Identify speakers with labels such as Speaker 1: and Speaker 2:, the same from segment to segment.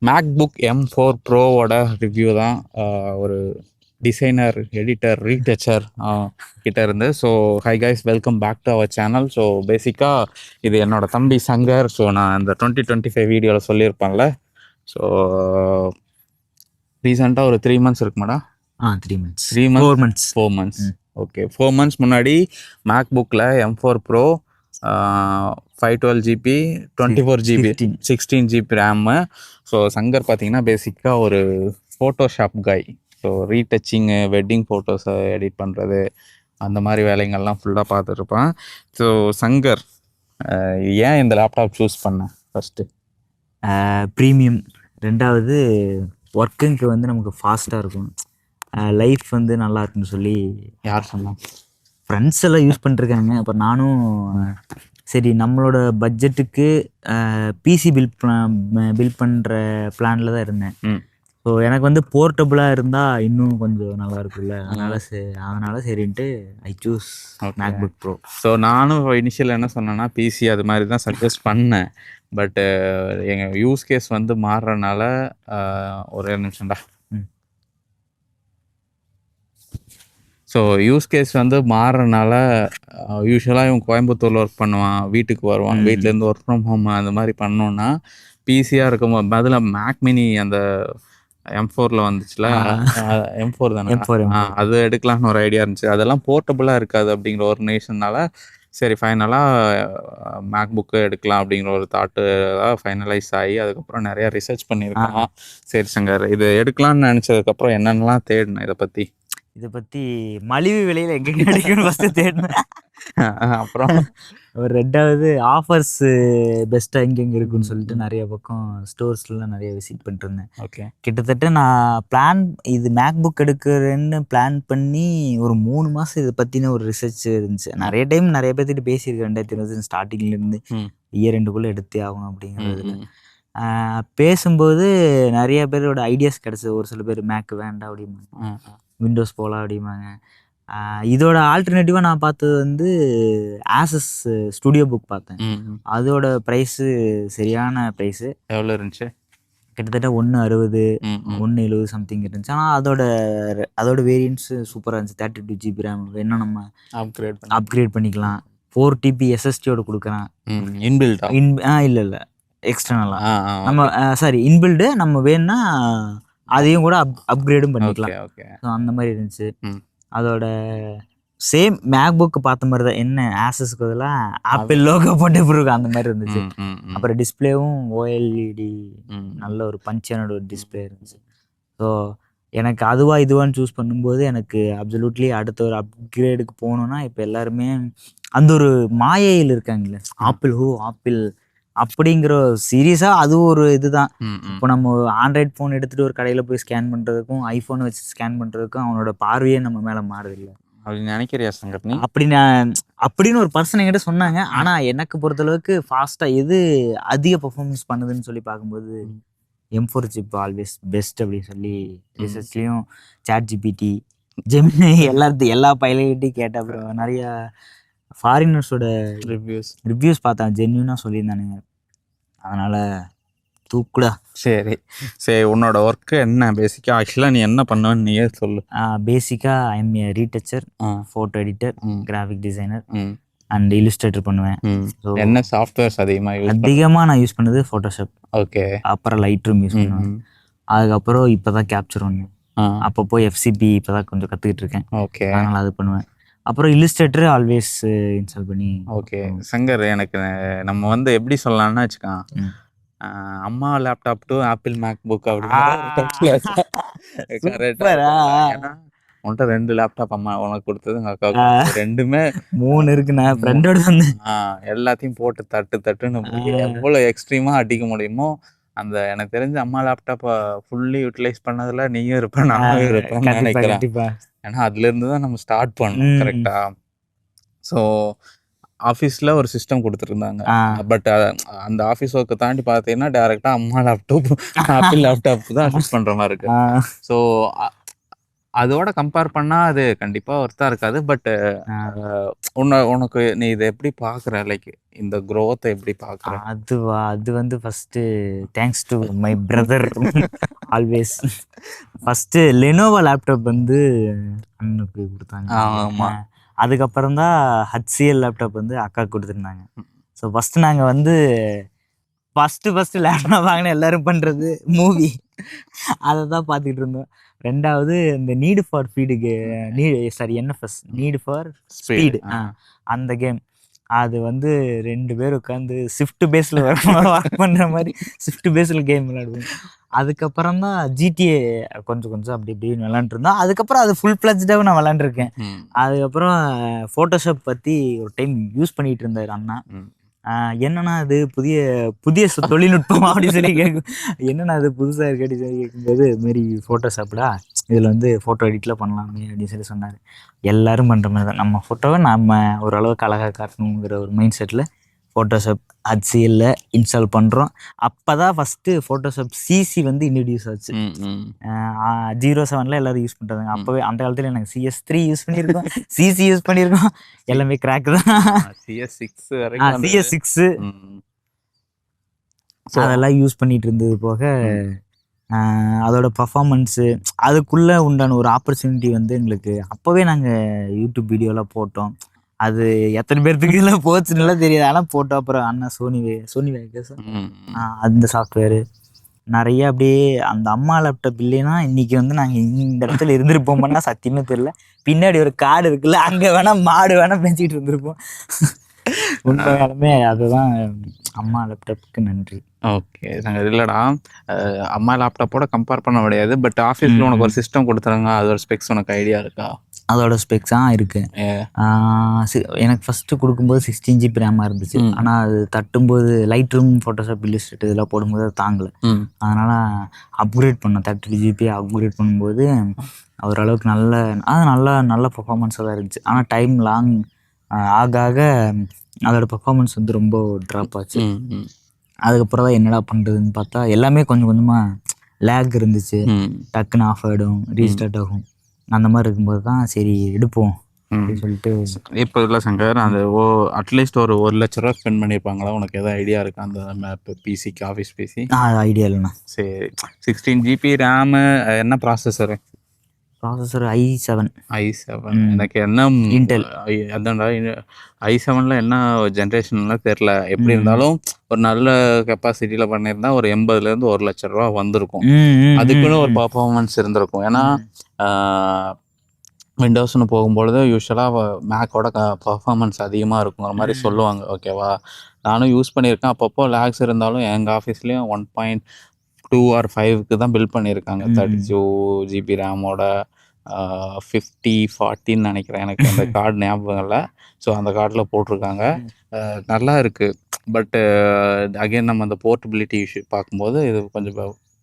Speaker 1: MacBook M4 ப்ரோவோட review தான். ஒரு designer, editor, retoucher கிட்ட இருந்து. So hi guys, welcome back to our channel. So பேசிக்காக இது என்னோட தம்பி சங்கர். ஸோ நான் இந்த 2025 வீடியோவில் சொல்லியிருப்பேன்ல. ஸோ ரீசெண்டாக ஒரு 3 months இருக்குமாடா?
Speaker 2: 3 months.
Speaker 1: 4 months. Okay, 4 months முன்னாடி மேக்புக்கில் M4 bro 512 GB 24 GB 16 GB RAM. So Shankar பார்த்தீங்கன்னா பேசிக்காக ஒரு ஃபோட்டோஷாப் கை. ஸோ ரீடச்சிங்கு, வெட்டிங் ஃபோட்டோஸை எடிட் பண்ணுறது, அந்த மாதிரி வேலைங்கள்லாம் ஃபுல்லாக பார்த்துட்ருப்பான். ஸோ சங்கர், ஏன் இந்த லேப்டாப் சூஸ் பண்ணேன்? ஃபஸ்ட்டு
Speaker 2: ப்ரீமியம், ரெண்டாவது ஒர்க்குக்கு வந்து நமக்கு ஃபாஸ்ட்டாக இருக்கும், லைஃப் வந்து நல்லா இருக்குன்னு சொல்லி
Speaker 1: யார் சொன்னான்?
Speaker 2: ஃப்ரெண்ட்ஸ் எல்லாம் யூஸ் பண்ணிருக்காங்க. அப்புறம் நானும் சரி நம்மளோட பட்ஜெட்டுக்கு பிசி பில்ட் பண்ணுற பிளானில் தான் இருந்தேன். ஸோ எனக்கு வந்து போர்ட்டபுளாக இருந்தால் இன்னும் கொஞ்சம் நல்லா இருக்குல்ல, அதனால சரின்ட்டு I choose MacBook bro.
Speaker 1: So நானும் இனிஷியல் என்ன சொன்னேன்னா பிசி அது மாதிரி தான் சஜஸ்ட் பண்ணேன். பட்டு எங்கள் யூஸ் கேஸ் வந்து மாறுறனால ஒரே நிமிஷம்டா. ஸோ யூஸ் கேஸ் வந்து மாறுறனால யூஸ்வலாக இவன் கோயம்புத்தூரில் ஒர்க் பண்ணுவான், வீட்டுக்கு வருவான், வீட்டிலேருந்து ஒர்க் ஃப்ரம் ஹோம் அந்த மாதிரி பண்ணோன்னா பிசியாக இருக்கும் பதில் மேக் மினி அந்த M4 வந்துச்சுல, M4 தானே, அது எடுக்கலாம்னு ஒரு ஐடியா இருந்துச்சு. அதெல்லாம் போர்ட்டபுளாக இருக்காது அப்படிங்கிற ஒரு ரீசன்னால சரி ஃபைனலாக மேக்புக்கு எடுக்கலாம் அப்படிங்கிற ஒரு தாட்டு தான் ஃபைனலைஸ் ஆகி அதுக்கப்புறம் நிறையா ரிசர்ச் பண்ணியிருக்கான். சரி சங்கர், இது எடுக்கலாம்னு நினச்சதுக்கப்புறம் என்னென்னலாம் தேடினேன்
Speaker 2: இதை பற்றி மலிவு விலையில் எங்கே கிடைக்கும்னு ஃபஸ்ட்டு தேடினேன்.
Speaker 1: அப்புறம்
Speaker 2: ஒரு ரெண்டாவது ஆஃபர்ஸ் பெஸ்ட்டாக எங்கெங்கே இருக்குன்னு சொல்லிட்டு நிறைய பக்கம் ஸ்டோர்ஸ்லாம் நிறைய விசிட் பண்ணிட்டு இருந்தேன்.
Speaker 1: ஓகே, கிட்டத்தட்ட
Speaker 2: நான் இது மேக்புக் எடுக்கிறேன்னு பிளான் பண்ணி ஒரு 3 மாதம் இதை பற்றின ஒரு ரிசர்ச் இருந்துச்சு. நிறைய டைம் நிறைய பேர்த்திட்ட பேசியிருக்கேன் 2020 ஸ்டார்டிங்லேருந்து இயர் ரெண்டுக்குள்ளே எடுத்தே ஆகணும் அப்படிங்கிறதுல. பேசும்போது நிறைய பேரோட ஐடியாஸ் கிடச்சிது. ஒரு சில பேர் மேக் வேண்டாம் அப்படிம்பாங்க, விண்டோஸ் போகலாம் அப்படிம்பாங்க. இதோட ஆல்டர்னேட்டிவாக நான் பார்த்தது வந்து ஆசஸ் ஸ்டுடியோ புக் பார்த்தேன். அதோட ப்ரைஸு சரியான ப்ரைஸு.
Speaker 1: எவ்வளோ இருந்துச்சு?
Speaker 2: கிட்டத்தட்ட 160 170 சம்திங் இருந்துச்சு. ஆனால் அதோட வேரியன்ட்ஸு சூப்பராக இருந்துச்சு. 32 GB ரேம் வேணும், நம்ம அப்கிரேட் பண்ணிக்கலாம். 4 TB SSDயோட கொடுக்குறான்.
Speaker 1: இன்பில்டா?
Speaker 2: இல்லை எக்ஸ்டர்னலாக நம்ம இன்பில்டு நம்ம வேணும்னா அதையும் கூட அப்கிரேடும் பண்ணிக்கலாம். ஸோ அந்த மாதிரி இருந்துச்சு. அதோட சேம் மேக்புக் பார்த்த மாதிரி தான், என்ன ஆசஸ்க்கு பதிலாக ஆப்பிள் லோகோ போட்டு இருக்கும் அந்த மாதிரி இருந்துச்சு. அப்புறம் டிஸ்பிளேவும் OLED நல்ல ஒரு பஞ்சான ஒரு டிஸ்பிளே இருந்துச்சு. ஸோ எனக்கு இதுவான்னு சூஸ் பண்ணும்போது எனக்கு அப்சல்யூட்லி அடுத்த ஒரு அப்கிரேடுக்கு போகணுன்னா இப்போ எல்லாருமே அந்த ஒரு மாயையில் இருக்காங்களே, ஆப்பிள் அப்படிங்கிற சீரியஸாக அது ஒரு இதுதான். இப்போ நம்ம ஆண்ட்ராய்ட் ஃபோன் எடுத்துகிட்டு ஒரு கடையில் போய் ஸ்கேன் பண்ணுறதுக்கும் ஐஃபோனை வச்சு ஸ்கேன் பண்ணுறதுக்கும் அவனோட பார்வையே நம்ம மேலே மாறுதில்லை
Speaker 1: அப்படின்னு நினைக்கிறியா சங்கர்?
Speaker 2: அப்படின்னு ஒரு பர்சன் என்கிட்ட சொன்னாங்க. ஆனால் எனக்கு பொறுத்தளவுக்கு ஃபாஸ்ட்டாக எது அதிக பர்ஃபார்மன்ஸ் பண்ணுதுன்னு சொல்லி பார்க்கும்போது M4 சிப் ஆல்வேஸ் பெஸ்ட் அப்படின்னு சொல்லி ரிசர்ச்லேயும் ChatGPT, ஜெமினி எல்லா பைலட்டையும் கேட்ட அப்புறம் நிறையா ஃபாரினர்ஸோட ரிவ்யூஸ் பார்த்தேன், ஜென்யூனாக சொல்லியிருந்தானுங்க. அதனால் தூக்குடா.
Speaker 1: சரி, உன்னோட ஒர்க்கு என்ன பேசிக்காக? ஆக்சுவலாக நீ என்ன பண்ணுவேன்னு நீயே சொல்லு.
Speaker 2: பேசிக்காக I am a retoucher, photo editor, graphic designer and illustrator பண்ணுவேன்.
Speaker 1: ஸோ என்ன சாஃப்ட்வேர்ஸ்
Speaker 2: அதிகமாக நான் யூஸ் பண்ணது ஃபோட்டோஷாப்.
Speaker 1: ஓகே,
Speaker 2: அப்புறம் லைட் ரூம் யூஸ் பண்ணுவேன். அதுக்கப்புறம் இப்போ தான் கேப்சர் பண்ணுவேன். அப்பப்போ FCP இப்போ தான் கொஞ்சம் கற்றுக்கிட்டு இருக்கேன்.
Speaker 1: ஓகே,
Speaker 2: அதனால் அது பண்ணுவேன். அப்புறம் இல்லுஸ்ட்ரேட்டர் ஆல்வேஸ் இன்ஸ்டால் பண்ணி.
Speaker 1: ஓகே சங்கர், எனக்கு நம்ம வந்து எப்படி சொல்லலாம்னு வச்சுக்கான், அம்மா laptop to Apple Mac book அப்படின்னு. உன்கிட்ட 2 லேப்டாப் அம்மா உனக்கு கொடுத்தது, எங்கள் அக்காவுக்கு ரெண்டுமே
Speaker 2: 3 இருக்குண்ணா. ஃப்ரெண்டோட வந்து
Speaker 1: எல்லாத்தையும் போட்டு தட்டுன்னு எவ்வளோ எக்ஸ்ட்ரீமாக அடிக்க முடியுமோ அந்த எனக்கு தெரிஞ்ச அம்மா லேப்டாப்பை ஃபுல்லி யூட்டிலைஸ் பண்ணதில் நீயும் இருப்பேன், நானும் இருப்பேன் நினைக்கிறேன். ஏன்னா அதுலேருந்து தான் நம்ம ஸ்டார்ட் பண்ணோம், கரெக்டாக? ஸோ ஆஃபீஸில் ஒரு சிஸ்டம் கொடுத்துருந்தாங்க. பட் அந்த ஆஃபீஸ் ஒர்க்கை தாண்டி பார்த்தீங்கன்னா டேரெக்டாக அம்மா லேப்டாப், ஆப்பிள் லேப்டாப் தான் யூஸ் பண்ணுற மாதிரி இருக்கு. ஸோ அதோட கம்பேர் பண்ணா அது கண்டிப்பா ஒர்த்தா இருக்காது. பட் உனக்கு நீ இதை எப்படி பாக்குற, லைக் இந்த growth எப்படி பாக்குற?
Speaker 2: அது வந்து first thanks to my brother always. First Lenovo laptop வந்து அண்ணனுக்கு கொடுத்தாங்க.
Speaker 1: ஆமா.
Speaker 2: அதுக்கப்புறம் தான் HCL லேப்டாப் வந்து அக்கா கொடுத்துருந்தாங்க. ஸோ ஃபர்ஸ்ட் நாங்கள் வந்து ஃபர்ஸ்ட் லேப்டாப் வாங்கின எல்லாரும் பண்ணுறது மூவி அதை தான் பார்த்துக்கிட்டு இருந்தோம். ரெண்டாவது இந்த நீடு ஃபார் ஃபீடுக்கு NFS நீடு ஃபார் ஸ்பீடு அந்த கேம். அது வந்து 2 பேர் உட்காந்து ஷிஃப்ட் பேஸில் ஒர்க் பண்ணுற மாதிரி ஷிஃப்ட் பேஸில் கேம் விளையாடுவோம். அதுக்கப்புறம் தான் GTA கொஞ்சம் அப்படி இப்படின்னு விளாண்டுருந்தோம். அதுக்கப்புறம் அது ஃபுல் ஃப்ளெஜ்டாக நான் விளாண்டுருக்கேன். அதுக்கப்புறம் ஃபோட்டோஷாப் பற்றி ஒரு டைம் யூஸ் பண்ணிகிட்டு இருந்தார் அண்ணா. என்னன்னா அது புதிய தொழில்நுட்பம் அப்படின்னு சொல்லி கேட்கும். என்னன்னா அது புதுசாக இருக்கு அப்படின்னு சொல்லி கேட்கும்போது இதுமாரி ஃபோட்டோஷாப்டா இதில் வந்து ஃபோட்டோ எடிட்லாம் பண்ணலாமே அப்படின்னு சொல்லி சொன்னார். எல்லாரும் பண்ணுற மாதிரி தான் நம்ம ஃபோட்டோவை நம்ம ஓரளவுக்கு அழகாக காட்டணுங்கிற ஒரு mind settle Photoshop HCL install பண்ணுறோம். அப்போ தான் ஃபஸ்ட்டு ஃபோட்டோஷாப் CC வந்து இன்ட்ரடியூஸ் ஆச்சு. 07 எல்லாரும் யூஸ் பண்ணுறாங்க. அப்போவே அந்த காலத்தில் நாங்கள் CS3 யூஸ் பண்ணியிருக்கோம், CC யூஸ் பண்ணியிருக்கோம். எல்லாமே கிராக் தான். CS6 அதெல்லாம் யூஸ் பண்ணிட்டு இருந்தது போக அதோட பர்ஃபார்மன்ஸு அதுக்குள்ளே உண்டான ஒரு ஆப்பர்ச்சுனிட்டி வந்து எங்களுக்கு அப்போவே நாங்கள் யூடியூப் வீடியோலாம் போட்டோம். அது எத்தனை பேர்த்துக்கு எல்லாம் போச்சுன்னு தெரியாது, ஆனால் போட்டோம். அப்புறம் அண்ணா சோனி வேகஸ் அந்த சாஃப்ட்வேரு நிறைய அப்படியே அந்த அம்மா லேப்டாப் இல்லைன்னா இன்னைக்கு வந்து நாங்கள் இந்த இடத்துல இருந்திருப்போம்னா சத்தியமே தெரியல. பின்னாடி ஒரு காடு இருக்குல்ல, அங்கே வேணா மாடு வேணா பெஞ்சிட்டு இருந்திருப்போம். உண்மையாலுமே அதுதான் அம்மா லேப்டாப்புக்கு நன்றி.
Speaker 1: ஓகே, நாங்கள் இல்லைடா அம்மா லேப்டாப்போட கம்பேர் பண்ண முடியாது. பட் ஆஃபீஸில் உனக்கு ஒரு சிஸ்டம் கொடுத்துறாங்க, அதோட ஸ்பெக்ஸ் உனக்கு ஐடியா இருக்கா?
Speaker 2: அதோட ஸ்பெக்ஸாக இருக்கு. எனக்கு ஃபஸ்ட்டு கொடுக்கும்போது 16 GB ரேமாக இருந்துச்சு. ஆனால் அது தட்டும்போது லைட் ரூம் ஃபோட்டோஷாப் இல்லுஸ்ட்ரேட் இதெல்லாம் போடும்போது அது தாங்கலை. அதனால் அப்கிரேட் பண்ணோம். 32 GB அப்கிரேட் பண்ணும்போது ஓரளவுக்கு நல்ல பர்ஃபார்மன்ஸாக தான் இருந்துச்சு. ஆனால் டைம் லாங் ஆக அதோட பர்ஃபார்மன்ஸ் வந்து ரொம்ப ட்ராப் ஆச்சு. அதுக்கப்புறம் தான் என்னடா பண்ணுறதுன்னு பார்த்தா எல்லாமே கொஞ்சமாக லேக் இருந்துச்சு. டக்குன்னு ஆஃப் ஆகிடும், ரீஸ்டார்ட் ஆகும். அந்த மாதிரி இருக்கும்போது தான் சரி எடுப்போம் அப்படின்னு சொல்லிட்டு.
Speaker 1: இப்போ இல்லை சங்கர், அந்த அட்லீஸ்ட் ஒரு 1 லட்ச ரூபா ஸ்பெண்ட் பண்ணியிருப்பாங்களா? உனக்கு எதாவது ஐடியா இருக்கா அந்த மேப் பிசிக்கு, ஆஃபீஸ் பிசி?
Speaker 2: ஐடியா இல்லைண்ணா.
Speaker 1: சரி, 16 GB ரேமு, என்ன ப்ராசஸரு?
Speaker 2: i7.
Speaker 1: எனக்கு என்ன
Speaker 2: இன்டெல்
Speaker 1: அதான்டா, i7ல என்ன ஜென்ரேஷன்லாம் தெரில. எப்படி இருந்தாலும் ஒரு நல்ல கெப்பாசிட்டியில் பண்ணியிருந்தா ஒரு 80,000 1 லட்ச ரூபா வந்திருக்கும். அதுக்குன்னு ஒரு பர்ஃபார்மன்ஸ் இருந்திருக்கும். ஏன்னா விண்டோஸ்னு போகும்பொழுது யூஸ்வலாக மேக்கோட பர்ஃபார்மன்ஸ் அதிகமாக இருக்குங்கிற மாதிரி சொல்லுவாங்க. ஓகேவா, நானும் யூஸ் பண்ணியிருக்கேன். அப்பப்போ லேக்ஸ் இருந்தாலும் எங்கள் ஆஃபீஸ்லேயும் 1.2 or 5க்கு தான் பில்ட் பண்ணியிருக்காங்க. 32 GB ரேமோட 5040 நினைக்கிறேன், எனக்கு அந்த கார்டு ஞாபகம் இல்லை. ஸோ அந்த கார்டில் போட்டிருக்காங்க, நல்லா இருக்குது. பட்டு அகெயின் நம்ம அந்த போர்ட்டபிலிட்டி இஷ்யூ பார்க்கும்போது இது கொஞ்சம்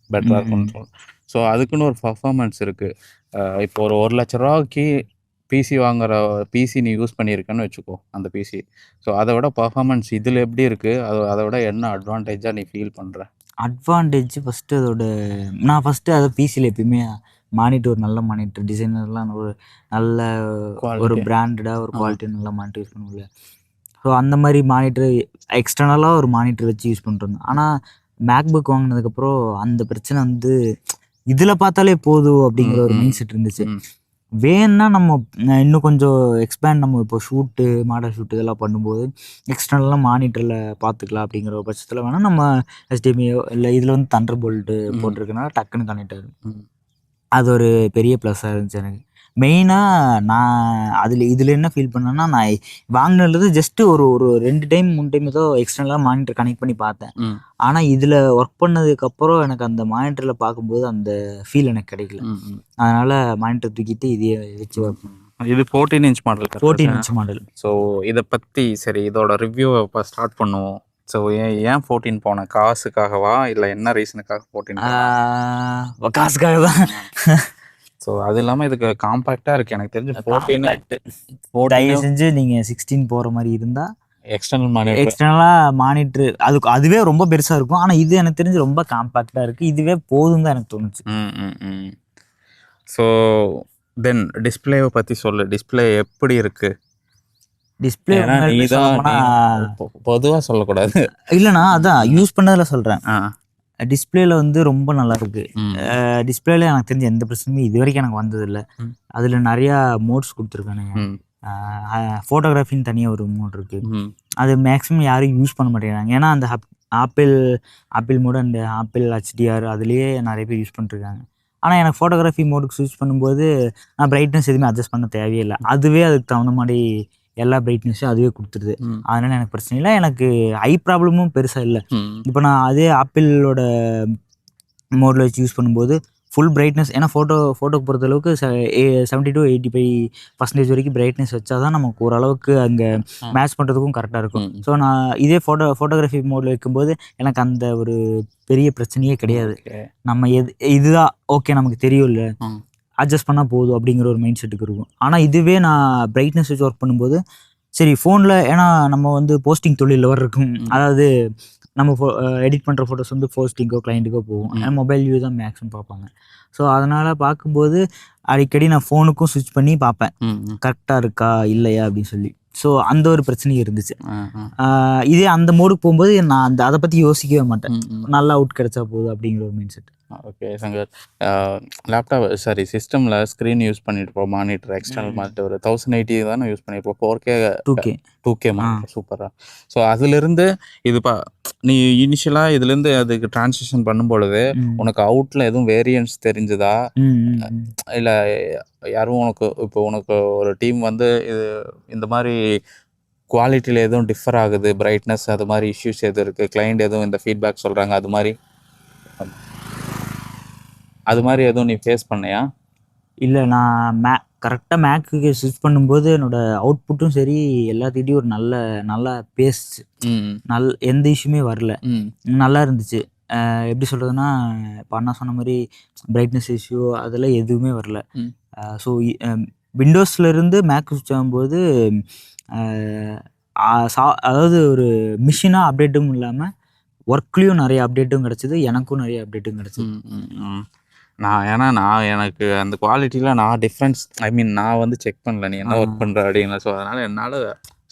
Speaker 1: பெட்டராக இருக்கும்னு சொல்லணும். ஸோ அதுக்குன்னு ஒரு பர்ஃபார்மன்ஸ் இருக்குது. இப்போ ஒரு 1 லட்ச ரூபாய்க்கு பிசி பிசி நீ யூஸ் பண்ணியிருக்கேன்னு வச்சுக்கோ அந்த பிசி. ஸோ அதை விட பர்ஃபார்மன்ஸ் இதில் எப்படி இருக்குது, அதை விட என்ன அட்வான்டேஜாக நீ ஃபீல் பண்ணுற?
Speaker 2: அட்வான்டேஜ் நான் ஃபஸ்ட்டு அதை பிசியில் எப்பயுமே மானிட்டர், ஒரு நல்ல மானிட்டர் டிசைனர்லாம் ஒரு நல்ல ஒரு பிராண்டடாக ஒரு குவாலிட்டி நல்ல மானிட்டர் யூஸ் பண்ணுவோம்ல. ஸோ அந்த மாதிரி மானிட்டர் எக்ஸ்டர்னலாக ஒரு மானிட்டர் வச்சு யூஸ் பண்ணுறோம். ஆனால் மேக்புக் வாங்கினதுக்கப்புறம் அந்த பிரச்சனை வந்து இதில் பார்த்தாலே போதும் அப்படிங்கிற ஒரு மைண்ட் செட் இருந்துச்சு. வேணுன்னா நம்ம இன்னும் கொஞ்சம் எக்ஸ்பேண்ட், நம்ம இப்போ மாடல் ஷூட்டு இதெல்லாம் பண்ணும்போது எக்ஸ்டர்னலாக மானிட்டரில் பார்த்துக்கலாம் அப்படிங்கிற ஒரு பட்சத்தில் வேணால் நம்ம HDMI இல்லை இதில் வந்து தண்டர் போல்ட்டு போட்டிருக்கனால டக்குன்னு கனெக்ட் ஆகும். அது ஒரு பெரிய ப்ளஸ்ஸாக இருந்துச்சு எனக்கு. மெயினாக நான் இதில் என்ன ஃபீல் பண்ணேன்னா, நான் வாங்கினது ஜஸ்ட்டு ஒரு 2 டைம் 3 டைம் ஏதோ எக்ஸ்டர்னலாக மானிட்டர் கனெக்ட் பண்ணி பார்த்தேன். ஆனால் இதில் ஒர்க் பண்ணதுக்கப்புறம் எனக்கு அந்த மானிட்டரில் பார்க்கும்போது அந்த ஃபீல் எனக்கு கிடைக்கல. அதனால் மானிட்டர் தூக்கிட்டு இதையே வச்சு ஒர்க் பண்ணேன்.
Speaker 1: இது 14 inch model.
Speaker 2: 14 inch model.
Speaker 1: So இதை பற்றி சரி, இதோட ரிவ்யூவை இப்போ ஸ்டார்ட் பண்ணுவோம். ஸோ ஏன் 14 போனேன்? காசுக்காகவா இல்லை என்ன ரீசனுக்காக 14?
Speaker 2: காசுக்காக தான்.
Speaker 1: ஸோ அது இல்லாமல் இதுக்கு காம்பேக்டாக இருக்குது எனக்கு தெரிஞ்சு. 14
Speaker 2: தயவு செஞ்சு நீங்கள் 16 போகிற மாதிரி இருந்தால்
Speaker 1: எக்ஸ்டர்னலாக
Speaker 2: மானிட்ரு அதுவே ரொம்ப பெருசாக இருக்கும். ஆனால் இது எனக்கு தெரிஞ்சு ரொம்ப காம்பேக்டாக இருக்குது. இதுவே போதும் தான் எனக்கு தோணுச்சு.
Speaker 1: ஸோ தென் டிஸ்பிளேவை பற்றி சொல்லு. டிஸ்பிளே எப்படி இருக்கு?
Speaker 2: டிஸ்பிளே
Speaker 1: பொதுவாக சொல்லக்கூடாது.
Speaker 2: இல்லைண்ணா, அதான் யூஸ் பண்ணதில் சொல்கிறேன். டிஸ்பிளேல வந்து ரொம்ப நல்லா இருக்கு. டிஸ்பிளேல எனக்கு தெரிஞ்ச எந்த பிரச்சனையும் இது வரைக்கும் எனக்கு வந்ததில்லை. அதில் நிறையா மோட்ஸ் கொடுத்துருக்கானுங்க. ஃபோட்டோகிராஃபின்னு தனியாக ஒரு மோட் இருக்கு. அது மேக்ஸிமம் யாரும் யூஸ் பண்ண மாட்டேங்கிறாங்க. ஏன்னா அந்த apple mode and apple HDR அதுலேயே நிறைய பேர் யூஸ் பண்ணிருக்காங்க. ஆனால் எனக்கு ஃபோட்டோகிராஃபி மோடுக்கு யூஸ் பண்ணும்போது நான் பிரைட்னஸ் எதுவுமே அட்ஜஸ்ட் பண்ண தேவையே இல்லை. அதுவே அதுக்கு தகுந்த மாதிரி எல்லா பிரைட்னஸும் அதுவே கொடுத்துருது. அதனால எனக்கு பிரச்சனை இல்லை. எனக்கு ஐ ப்ராப்ளமும் பெருசாக இல்லை. இப்போ நான் அதே ஆப்பிளோட மோடில் வச்சு யூஸ் பண்ணும்போது ஃபுல் பிரைட்னஸ், ஏன்னா ஃபோட்டோக்கு பொறுத்தளவுக்கு 70 to 85% வரைக்கும் பிரைட்னஸ் வச்சா தான் நமக்கு ஓரளவுக்கு அங்கே மேட்ச் பண்ணுறதுக்கும் கரெக்டாக இருக்கும். ஸோ நான் இதே ஃபோட்டோகிராஃபி மோடில் வைக்கும்போது எனக்கு அந்த ஒரு பெரிய பிரச்சனையே கிடையாது. நம்ம இதுதான் ஓகே நமக்கு தெரியும் இல்லை, அட்ஜஸ்ட் பண்ணால் போதும் அப்படிங்கிற ஒரு மைண்ட் செட்டுக்கு இருக்கும். ஆனால் இதுவே நான் பிரைட்னஸ் வச்சு ஒர்க் பண்ணும்போது சரி ஃபோனில், ஏன்னா நம்ம வந்து போஸ்டிங் தொழிலில் இருக்கும், அதாவது நம்ம எடிட் பண்ணுற ஃபோட்டோஸ் வந்து போஸ்டிங்கோ கிளைண்ட்டுக்கோ போகும். ஏன்னா மொபைல் வியூ தான் மேக்ஸிமம் பார்ப்பாங்க. ஸோ அதனால் பார்க்கும்போது அடிக்கடி நான் ஃபோனுக்கும் ஸ்விட்ச் பண்ணி பார்ப்பேன் கரெக்டாக இருக்கா இல்லையா அப்படின்னு சொல்லி. ஸோ அந்த ஒரு பிரச்சனையும் இருந்துச்சு. இதே அந்த மோடுக்கு போகும்போது நான் அதை பற்றி யோசிக்கவே மாட்டேன். நல்லா அவுட் கிடைச்சா போதும் அப்படிங்கிற ஒரு mind set.
Speaker 1: Okay Shankar, laptop சிஸ்டமில் ஸ்க்ரீன் யூஸ் பண்ணிட்டு மானிட்டர் எக்ஸ்டர்னல் மானிட்டர் ஒரு 1080 தானே யூஸ் பண்ணியிருப்போம். 4K மானிட்டர் சூப்பராக. ஸோ அதுலேருந்து நீ இனிஷியலாக இதுலேருந்து அதுக்கு ட்ரான்ஸ்லேஷன் பண்ணும்பொழுது உனக்கு அவுட்டில் எதுவும் வேரியன்ஸ் தெரிஞ்சுதா? இல்லை யாரும் உனக்கு ஒரு டீம் வந்து இந்த மாதிரி குவாலிட்டியில் எதுவும் டிஃபர் ஆகுது, பிரைட்னஸ் அது மாதிரி இஷ்யூஸ் எதுவும் இருக்குது, கிளைண்ட் எதுவும் இந்த ஃபீட்பேக் சொல்கிறாங்க, அது மாதிரி எதுவும் நீ ஃபேஸ் பண்ணியா?
Speaker 2: இல்லை, நான் கரெக்டாக மேக்குக்கு ஸ்விட்ச் பண்ணும்போது என்னோடய அவுட்புட்டும் சரி எல்லாத்திட்டையும் ஒரு நல்லா பேஸ்ட் எந்த இஷ்யூமே வரல, நல்லா இருந்துச்சு. எப்படி சொல்கிறதுனா, இப்போ அண்ணா சொன்ன மாதிரி பிரைட்னஸ் இஷ்யூ அதெல்லாம் எதுவுமே வரல. ஸோ விண்டோஸ்லேருந்து மேக் ஸ்விட்ச் ஆகும்போது அதாவது ஒரு மிஷினாக அப்டேட்டும் இல்லாமல் ஒர்க்லேயும் நிறைய அப்டேட்டும் கிடச்சிது, எனக்கும் நிறைய அப்டேட்டும் கிடச்சிது.
Speaker 1: எனக்கு அந்த குவாலிட்டியில் நான் டிஃப்ரென்ஸ் நான் வந்து செக் பண்ணல நீ என்ன ஒர்க் பண்ணுற அப்படின்னு. ஸோ அதனால் என்னால்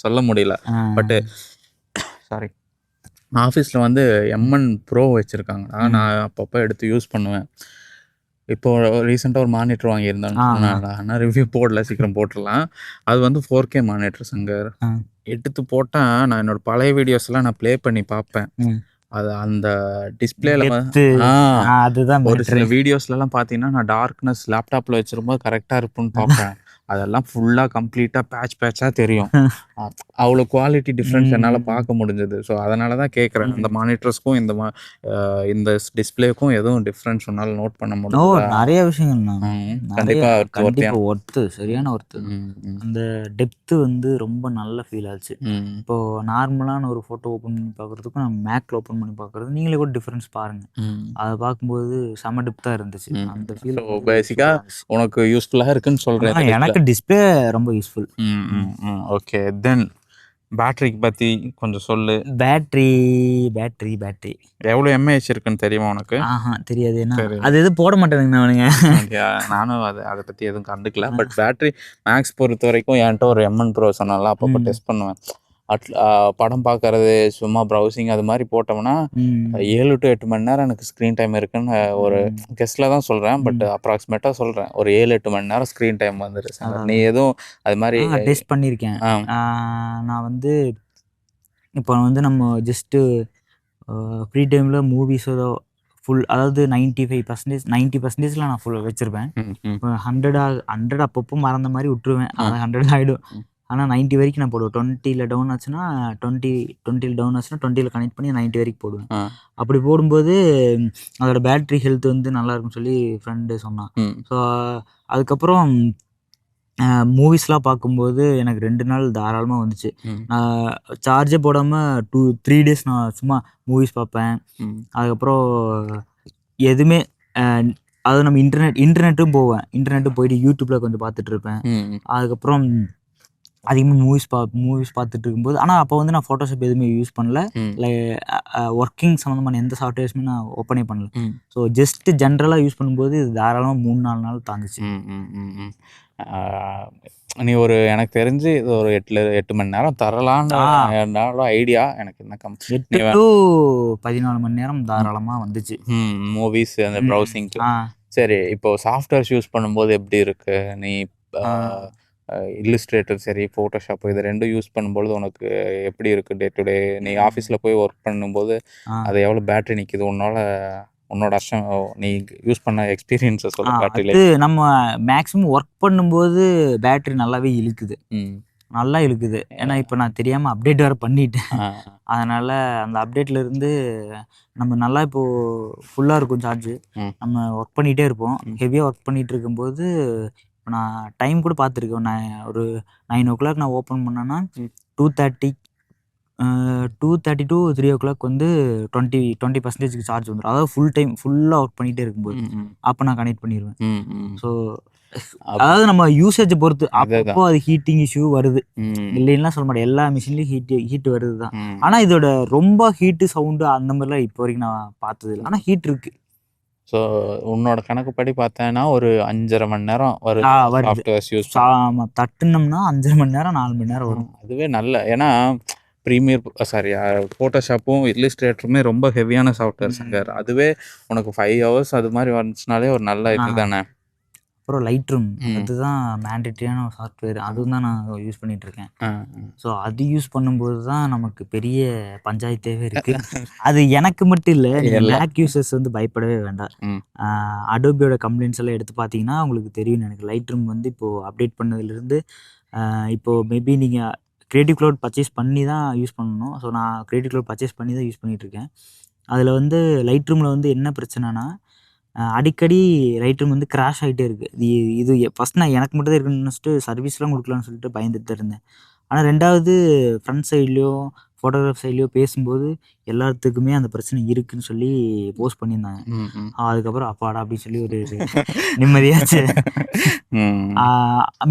Speaker 1: சொல்ல முடியல. பட்டு சாரி, ஆஃபீஸில் வந்து M1 Pro வச்சுருக்காங்கடா, நான் அப்பப்போ எடுத்து யூஸ் பண்ணுவேன். இப்போது ரீசெண்டாக ஒரு மானிட்டர் வாங்கியிருந்தேன்னு சொன்னாடா, ஆனால் ரிவ்யூ போடல, சீக்கிரம் போட்டுடலாம். அது வந்து 4K மானிட்டர் சங்கர். எடுத்து போட்டால் நான் என்னோடய பழைய வீடியோஸ்லாம் நான் ப்ளே பண்ணி பார்ப்பேன். அது அந்த டிஸ்பிளேல
Speaker 2: அதுதான்
Speaker 1: ஒரு சில வீடியோஸ்லாம் பார்த்தீங்கன்னா நான் டார்க்னஸ் லேப்டாப்பில் வச்சிருக்கும்போது கரெக்டாக இருக்குன்னு பார்ப்பேன். அதெல்லாம் ஃபுல்லாக கம்ப்ளீட்டாக பேட்சாக தெரியும். அவ்வளோ குவாலிட்டி டிஃப்ரென்ஸ் என்னால் பார்க்க முடிஞ்சது. ஸோ அதனால தான் கேட்குறேன், இந்த மானிட்டர்ஸ்க்கும் இந்த டிஸ்பிளேக்கும் எதுவும் டிஃப்ரென்ஸ் உன்னால் நோட் பண்ண முடியும்?
Speaker 2: நிறைய விஷயங்கள் கண்டிப்பாக ஒர்த்து, சரியான ஒர்த்து. அந்த டெப்த்து வந்து ரொம்ப நல்ல ஃபீல் ஆச்சு. இப்போது நார்மலான ஒரு ஃபோட்டோ ஓப்பன் பண்ணி பார்க்குறதுக்கும் நம்ம மேக்கில் ஓப்பன் பண்ணி பார்க்குறது நீங்களே கூட டிஃப்ரென்ஸ் பாருங்கள். அதை பார்க்கும்போது செம டெப்த்தாக இருந்துச்சு. அந்த ஃபீல்
Speaker 1: பேசிக்காக உனக்கு யூஸ்ஃபுல்லாக இருக்குன்னு சொல்கிறேன்.
Speaker 2: எனக்கு டிஸ்பிளே ரொம்ப யூஸ்ஃபுல்.
Speaker 1: ஓகே, தென் பேட்டரிக்கு பற்றி கொஞ்சம் சொல்லு.
Speaker 2: பேட்டரி
Speaker 1: எவ்வளோ mAh இருக்குன்னு தெரியுமா உனக்கு?
Speaker 2: தெரியாது, என்ன அது எதுவும் போட மாட்டேங்க அவனுங்க.
Speaker 1: நானும் அதை பற்றி எதுவும் கண்டுக்கல. பட் பேட்டரி மேக்ஸ் பொறுத்த வரைக்கும் என்கிட்ட ஒரு M1 Pro சொன்னால அப்பப்போ டெஸ்ட் பண்ணுவேன். படம் பார்க்கறது, சும்மா ப்ரௌசிங் அது மாதிரி போட்டோம்னா 7 to 8 மணி நேரம் எனக்கு ஸ்க்ரீன் டைம் இருக்குன்னு ஒரு கெஸ்ட்டில் தான் சொல்கிறேன். பட் அப்ராக்சிமேட்டாக சொல்கிறேன், ஒரு 7-8 மணி நேரம் ஸ்க்ரீன் டைம் வந்துருச்சு. நீ எதுவும் அது மாதிரி
Speaker 2: டெஸ்ட் பண்ணியிருக்கேன்? நான் வந்து இப்போ வந்து நம்ம ஜஸ்ட்டு ஃப்ரீ டைமில் மூவிஸோ ஃபுல், அதாவது 90% நான் ஃபுல் வச்சுருப்பேன். இப்போ 100 அப்பப்போ மறந்த மாதிரி விட்டுருவேன், அது 100 ஆகிடும். ஆனால் 90 வரைக்கும் நான் போடுவேன். 20ல் டவுன் ஆச்சுன்னா 20ல் டவுன் ஆச்சுன்னா 20ல் கனெக்ட் பண்ணி 90 வரைக்கும் போடுவேன். அப்படி போடும்போது அதோட பேட்ரி ஹெல்த் வந்து நல்லா இருக்குன்னு சொல்லி ஃப்ரெண்டு சொன்னான். ஸோ அதுக்கப்புறம் மூவிஸ்லாம் பார்க்கும்போது எனக்கு 2 நாள் தாராளமாக வந்துச்சு. நான் சார்ஜே போடாமல் 2-3 டேஸ் நான் சும்மா மூவிஸ் பார்ப்பேன். அதுக்கப்புறம் எதுவுமே அது நம்ம இன்டர்நெட்டும் போவேன். இன்டர்நெட்டும் போயிட்டு யூடியூப்பில் கொஞ்சம் பார்த்துட்டு இருப்பேன். அதுக்கப்புறம் அதிகமாக மூவிஸ் பார்த்துட்டு இருக்கும்போது, ஆனால் அப்போ வந்து நான் ஃபோட்டோஷாப் எதுவுமே யூஸ் பண்ணல. ஒர்க்கிங் சம்மந்தமான எந்த சாஃப்ட்வேர்ஸுமே நான் ஓப்பனே பண்ணல. ஸோ ஜஸ்ட் ஜென்ரலாக யூஸ் பண்ணும்போது இது தாராளமாக 3-4 நாள் தாங்குச்சு.
Speaker 1: நீ ஒரு எனக்கு தெரிஞ்சு இது ஒரு 8 மணி நேரம் தரலான்னு ஐடியா எனக்கு. என்ன
Speaker 2: 8 to 14 மணி நேரம் தாராளமாக வந்துச்சு
Speaker 1: மூவிஸ் அந்த ப்ரௌசிங்க்கு. சரி, இப்போ சாஃப்ட்வேர்ஸ் யூஸ் பண்ணும்போது எப்படி இருக்கு? நீ இல்லுஸ்ட்ரேட்டர் சரி, ஃபோட்டோஷாப் இது 2 யூஸ் பண்ணும்போது உனக்கு எப்படி இருக்கு டே டு டே? நீ ஆஃபீஸில் போய் ஒர்க் பண்ணும்போது அது எவ்வளோ பேட்டரி நிற்கிது? உன்னோட நீ யூஸ் பண்ண எக்ஸ்பீரியன்ஸை சொல்ல. பேட்டரியில்
Speaker 2: நம்ம மேக்ஸிமம் ஒர்க் பண்ணும்போது பேட்டரி நல்லாவே நல்லா இழுக்குது. ஏன்னா இப்போ நான் தெரியாமல் அப்டேட் வேறு பண்ணிட்டேன். அதனால் அந்த அப்டேட்லேருந்து நம்ம நல்லா இப்போது ஃபுல்லாக இருக்கும் சார்ஜு. நம்ம ஒர்க் பண்ணிகிட்டே இருப்போம். ஹெவியாக ஒர்க் பண்ணிகிட்டு இருக்கும்போது இப்போ நான் டைம் கூட பார்த்துருக்கேன். நான் ஒரு 9 o'clock நான் ஓப்பன் பண்ணேன்னா 2:30 to 3 o'clock வந்து 20% சார்ஜ் வந்துடும். அதாவது ஃபுல்லாக ஒர்க் பண்ணிகிட்டே இருக்கும்போது அப்போ நான் கனெக்ட் பண்ணிடுவேன். ஸோ அதாவது நம்ம யூசேஜை பொறுத்து அப்போ அது ஹீட்டிங் இஷ்யூ வருது, இல்லைன்னா சொல்ல மாட்டேன். எல்லா மிஷின்லேயும் ஹீட் வருது தான். ஆனால் இதோட ரொம்ப ஹீட்டு சவுண்டு அந்த மாதிரிலாம் இப்போ வரைக்கும் நான் பார்த்தது இல்லை. ஆனால் ஹீட் இருக்கு.
Speaker 1: ஸோ உன்னோட கணக்குப்படி பார்த்தேன்னா ஒரு 5.5 மணி நேரம் வருது.
Speaker 2: ஆமாம், தட்டுனோம்னா 5.5 மணி நேரம் 4 மணி நேரம் வரும்.
Speaker 1: அதுவே நல்ல. ஏன்னா ஃபோட்டோஷாப்பும் இல்லுஸ்ட்ரேட்டருமே ரொம்ப ஹெவியான சாஃப்ட்வேர் சங்கர். அதுவே உனக்கு 5 hours அது மாதிரி வந்துச்சுனாலே ஒரு நல்ல இது தானே.
Speaker 2: அப்புறம் லைட்ரூம், அதுதான் மேண்டேட்டரியான ஒரு சாஃப்ட்வேர். அதுவும் தான் நான் யூஸ் பண்ணிட்டு இருக்கேன். ஸோ அது யூஸ் பண்ணும்போது தான் நமக்கு பெரிய பஞ்சாயத்தேவே இருக்கு. அது எனக்கு மட்டும் இல்லை, நீங்கள் மேக் யூசர்ஸ் வந்து பயப்படவே வேண்டாம். அடோபியோட கம்ப்ளைண்ட்ஸ் எல்லாம் எடுத்து பார்த்தீங்கன்னா உங்களுக்கு தெரியும். எனக்கு லைட்ரூம் வந்து இப்போது அப்டேட் பண்ணதுலேருந்து இப்போது மேபி நீங்கள் கிரியேட்டிவ் க்ளவுட் பர்ச்சேஸ் பண்ணி தான் யூஸ் பண்ணணும். ஸோ நான் கிரியேட்டிவ் க்ளவுட் பர்ச்சேஸ் பண்ணி தான் யூஸ் பண்ணிகிட்ருக்கேன். அதில் வந்து லைட்ரூமில் வந்து என்ன பிரச்சனைனா, அடிக்கடி லைட்ரூம் வந்து கிராஷ் ஆகிட்டே இருக்குது. இது ஃபஸ்ட் நான் எனக்கு மட்டும் தான் இருக்குன்னு நினச்சிட்டு சர்வீஸ்லாம் கொடுக்கலான்னு சொல்லிட்டு பயந்துட்டு தான் இருந்தேன். ஆனால் 2வது ஃப்ரண்ட் சைட்லேயோ ஃபோட்டோகிராஃப் சைட்லேயோ பேசும்போது எல்லாத்துக்குமே அந்த பிரச்சனை இருக்குதுன்னு சொல்லி போஸ்ட் பண்ணியிருந்தாங்க. அதுக்கப்புறம் அப்பாடா அப்படின்னு சொல்லி ஒரு நிம்மதியாச்சு.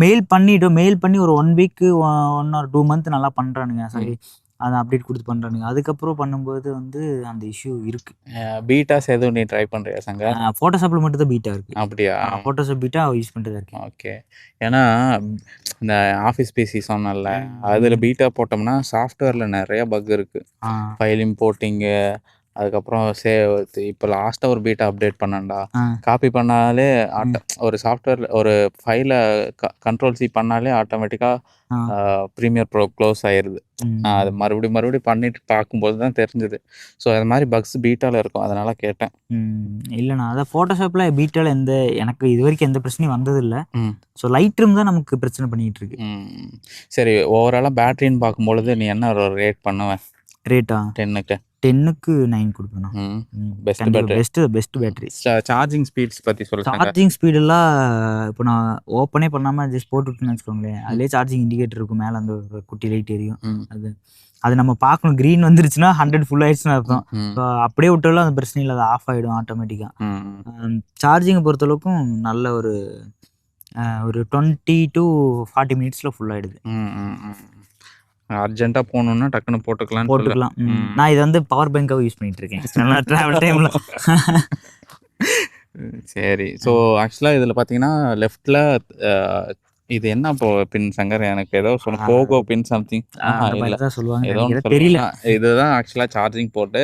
Speaker 2: மெயில் பண்ணி ஒரு 1 week 1 or 2 month நல்லா பண்ணுறானுங்க. சரி, அதை அப்டேட் கொடுத்து பண்ணுறானுங்க. அதுக்கப்புறம் பண்ணும்போது வந்து அந்த இஷ்யூ இருக்குது.
Speaker 1: பீட்டாஸ் எதுவும் நீ ட்ரை பண்ணுறியா சங்கர்?
Speaker 2: ஃபோட்டோஷாப்பில் மட்டும் தான் பீட்டா இருக்குது.
Speaker 1: அப்படியா?
Speaker 2: ஃபோட்டோஷாப் பீட்டா யூஸ் பண்ணிட்டு தான் இருக்கேன்.
Speaker 1: ஓகே. ஏன்னா இந்த ஆஃபீஸ் பிசி சொன்னல, அதில் பீட்டா போட்டோம்னா சாஃப்ட்வேரில் நிறைய பக் இருக்குது. ஃபைல் இம்போர்ட்டிங்கு, அதுக்கப்புறம் இப்போ லாஸ்ட்டாக ஒரு பீட்டா அப்டேட் பண்ணேன்டா. காப்பி பண்ணாலே ஒரு சாஃப்ட்வேர் ஒரு ஃபைலை Ctrl+C பண்ணாலே ஆட்டோமேட்டிக்காக ப்ரீமியர் ப்ரோ க்ளோஸ் ஆயிடுது. அது மறுபடியும் பண்ணிட்டு பார்க்கும்போது தான் தெரிஞ்சுது. ஸோ அது மாதிரி பக்ஸ் பீட்டாவில் இருக்கும், அதனால கேட்டேன்.
Speaker 2: இல்லைண்ணா, அதான் ஃபோட்டோஷாப்பில் பீட்டாவில் எனக்கு இது வரைக்கும் எந்த பிரச்சனையும் வந்ததில்லை. ஸோ லைட்ரூம் தான் நமக்கு பிரச்சனை பண்ணிகிட்டு இருக்கு.
Speaker 1: சரி, ஓவராலாக பேட்டரின்னு பார்க்கும்பொழுது நீ என்ன ஒரு ரேட் பண்ணுவேன்?
Speaker 2: ரேட்டா? 10க்கு 9 கொடுப்பேண்ணா. Best battery.
Speaker 1: சார்ஜிங் ஸ்பீட்ஸ் பற்றி சொல்லுங்கள்.
Speaker 2: சார்ஜிங் ஸ்பீடெல்லாம் இப்போ நான் ஓப்பனே பண்ணாமல் ஜஸ்ட் போட்டுவிட்டுன்னு வச்சுக்கோங்களேன், அதுலேயே சார்ஜிங் இண்டிகேட்டர் இருக்கும், மேலே அந்த குட்டி லைட் எரியும். அது நம்ம பார்க்கணும். க்ரீன் வந்துருச்சுன்னா 100 ஃபுல் ஆயிடுச்சுன்னு அர்த்தம். அப்படியே விட்டாலும் அந்த பிரச்சனை இல்லை, அது ஆஃப் ஆகிடும் ஆட்டோமேட்டிக்காக. சார்ஜிங்கை பொறுத்தளவுக்கும் நல்ல ஒரு 20 to 40 minutes ஃபுல் ஆகிடுது.
Speaker 1: அர்ஜென்ட்டாக போகணுன்னா டக்குன்னு போட்டுக்கலாம்.
Speaker 2: நான் இதை வந்து பவர் பேங்காக யூஸ் பண்ணிட்டு இருக்கேன் ட்ராவல் டைமில்.
Speaker 1: சரி, ஸோ ஆக்சுவலாக இதில் பார்த்தீங்கன்னா லெஃப்டில் இது என்ன பின் சங்கர்? எனக்கு ஏதோ சொன்ன போகோ பின் சம்திங்
Speaker 2: ஏதோ தெரியல.
Speaker 1: இதுதான் ஆக்சுவலாக சார்ஜிங் போட்டு